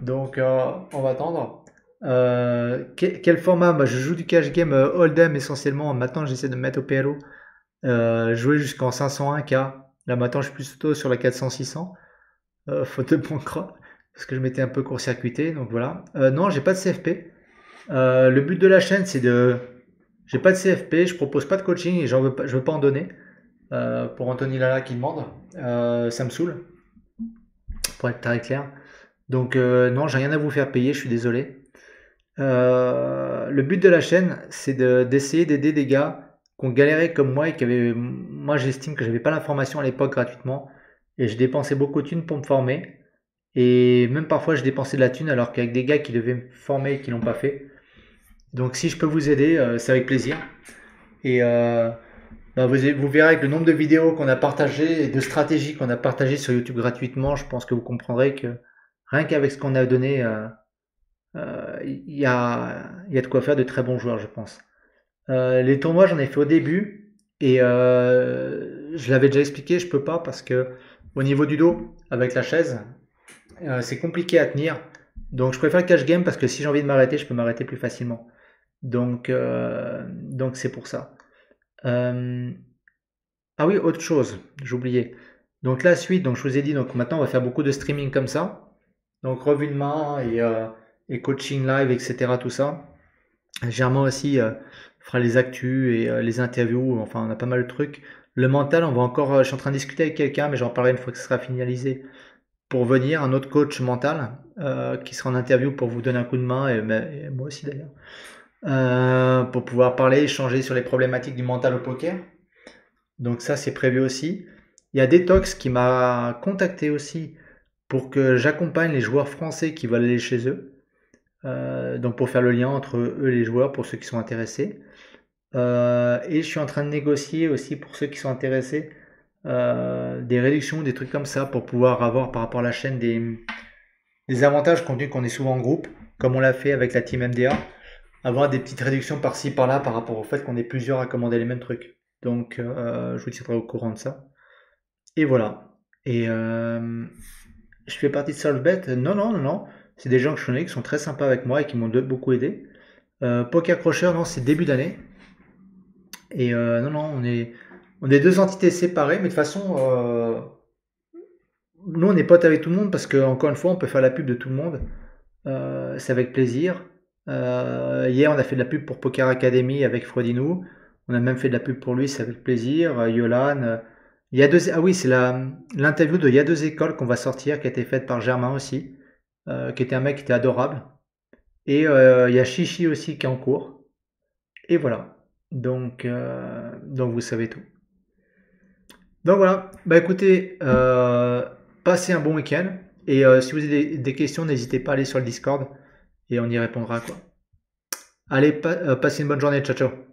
Speaker 1: Donc, on va attendre. Quel format? Bah, je joue du cash game Hold'em essentiellement. Maintenant, j'essaie de me mettre au PLO. Jouer jusqu'en 501K. Là, maintenant, je suis plutôt sur la 400-600. Faute de bon croix. Parce que je m'étais un peu court-circuité. Donc voilà. Non, j'ai pas de CFP. Le but de la chaîne, c'est de. J'ai pas de CFP, je propose pas de coaching et je veux pas en donner. Pour Anthony Lala qui demande. Ça me saoule, pour être très clair. Donc non, j'ai rien à vous faire payer, je suis désolé. Le but de la chaîne, c'est d'essayer d'aider des gars qui ont galéré comme moi et qui avaient. Moi, j'estime que j'avais pas l'information à l'époque gratuitement et je dépensais beaucoup de thunes pour me former. Et même parfois, je dépensais de la thune alors qu'avec des gars qui devaient me former et qui l'ont pas fait. Donc, si je peux vous aider, c'est avec plaisir. Et bah, vous verrez avec le nombre de vidéos qu'on a partagées et de stratégies qu'on a partagées sur YouTube gratuitement, je pense que vous comprendrez que rien qu'avec ce qu'on a donné, il y a de quoi faire de très bons joueurs, je pense. Les tournois, j'en ai fait au début et je l'avais déjà expliqué, je peux pas parce que au niveau du dos, avec la chaise, c'est compliqué à tenir. Donc je préfère le cash game parce que si j'ai envie de m'arrêter, je peux m'arrêter plus facilement. Donc c'est pour ça. Euh, ah oui, autre chose, j'ai oublié. Donc la suite, donc je vous ai dit, donc maintenant on va faire beaucoup de streaming comme ça. Donc revue de main et coaching live, etc. Tout ça. Germain aussi fera les actus et les interviews, enfin on a pas mal de trucs. Le mental, on va encore, je suis en train de discuter avec quelqu'un, mais j'en parlerai une fois que ce sera finalisé, pour venir, un autre coach mental qui sera en interview pour vous donner un coup de main, et moi aussi d'ailleurs, pour pouvoir parler, échanger sur les problématiques du mental au poker. Donc ça, c'est prévu aussi. Il y a Detox qui m'a contacté aussi pour que j'accompagne les joueurs français qui veulent aller chez eux. Donc pour faire le lien entre eux et les joueurs, pour ceux qui sont intéressés. Et je suis en train de négocier aussi pour ceux qui sont intéressés des réductions, des trucs comme ça, pour pouvoir avoir par rapport à la chaîne des avantages compte tenu qu'on est souvent en groupe, comme on l'a fait avec la team MDA, avoir des petites réductions par-ci par-là par rapport au fait qu'on est plusieurs à commander les mêmes trucs. Donc je vous tiendrai au courant de ça. Et voilà. Et je fais partie de Solvebet. Non, non, non, non. C'est des gens que je connais qui sont très sympas avec moi et qui m'ont beaucoup aidé. Poker Crusher, non, c'est début d'année. Et non, non, on est deux entités séparées, mais de toute façon, nous on est potes avec tout le monde parce que encore une fois, on peut faire la pub de tout le monde. C'est avec plaisir. Hier, on a fait de la pub pour Poker Academy avec Frodinou. On a même fait de la pub pour lui, c'est avec plaisir. Yolan. Il y a deux, ah oui, c'est l'interview de Il y a deux écoles qu'on va sortir, qui a été faite par Germain aussi, qui était un mec qui était adorable. Et il y a Chichi aussi qui est en cours. Et voilà. Donc vous savez tout. Donc voilà. Bah écoutez, passez un bon week-end. Et si vous avez des questions, n'hésitez pas à aller sur le Discord et on y répondra quoi. Allez, passez une bonne journée. Ciao, ciao.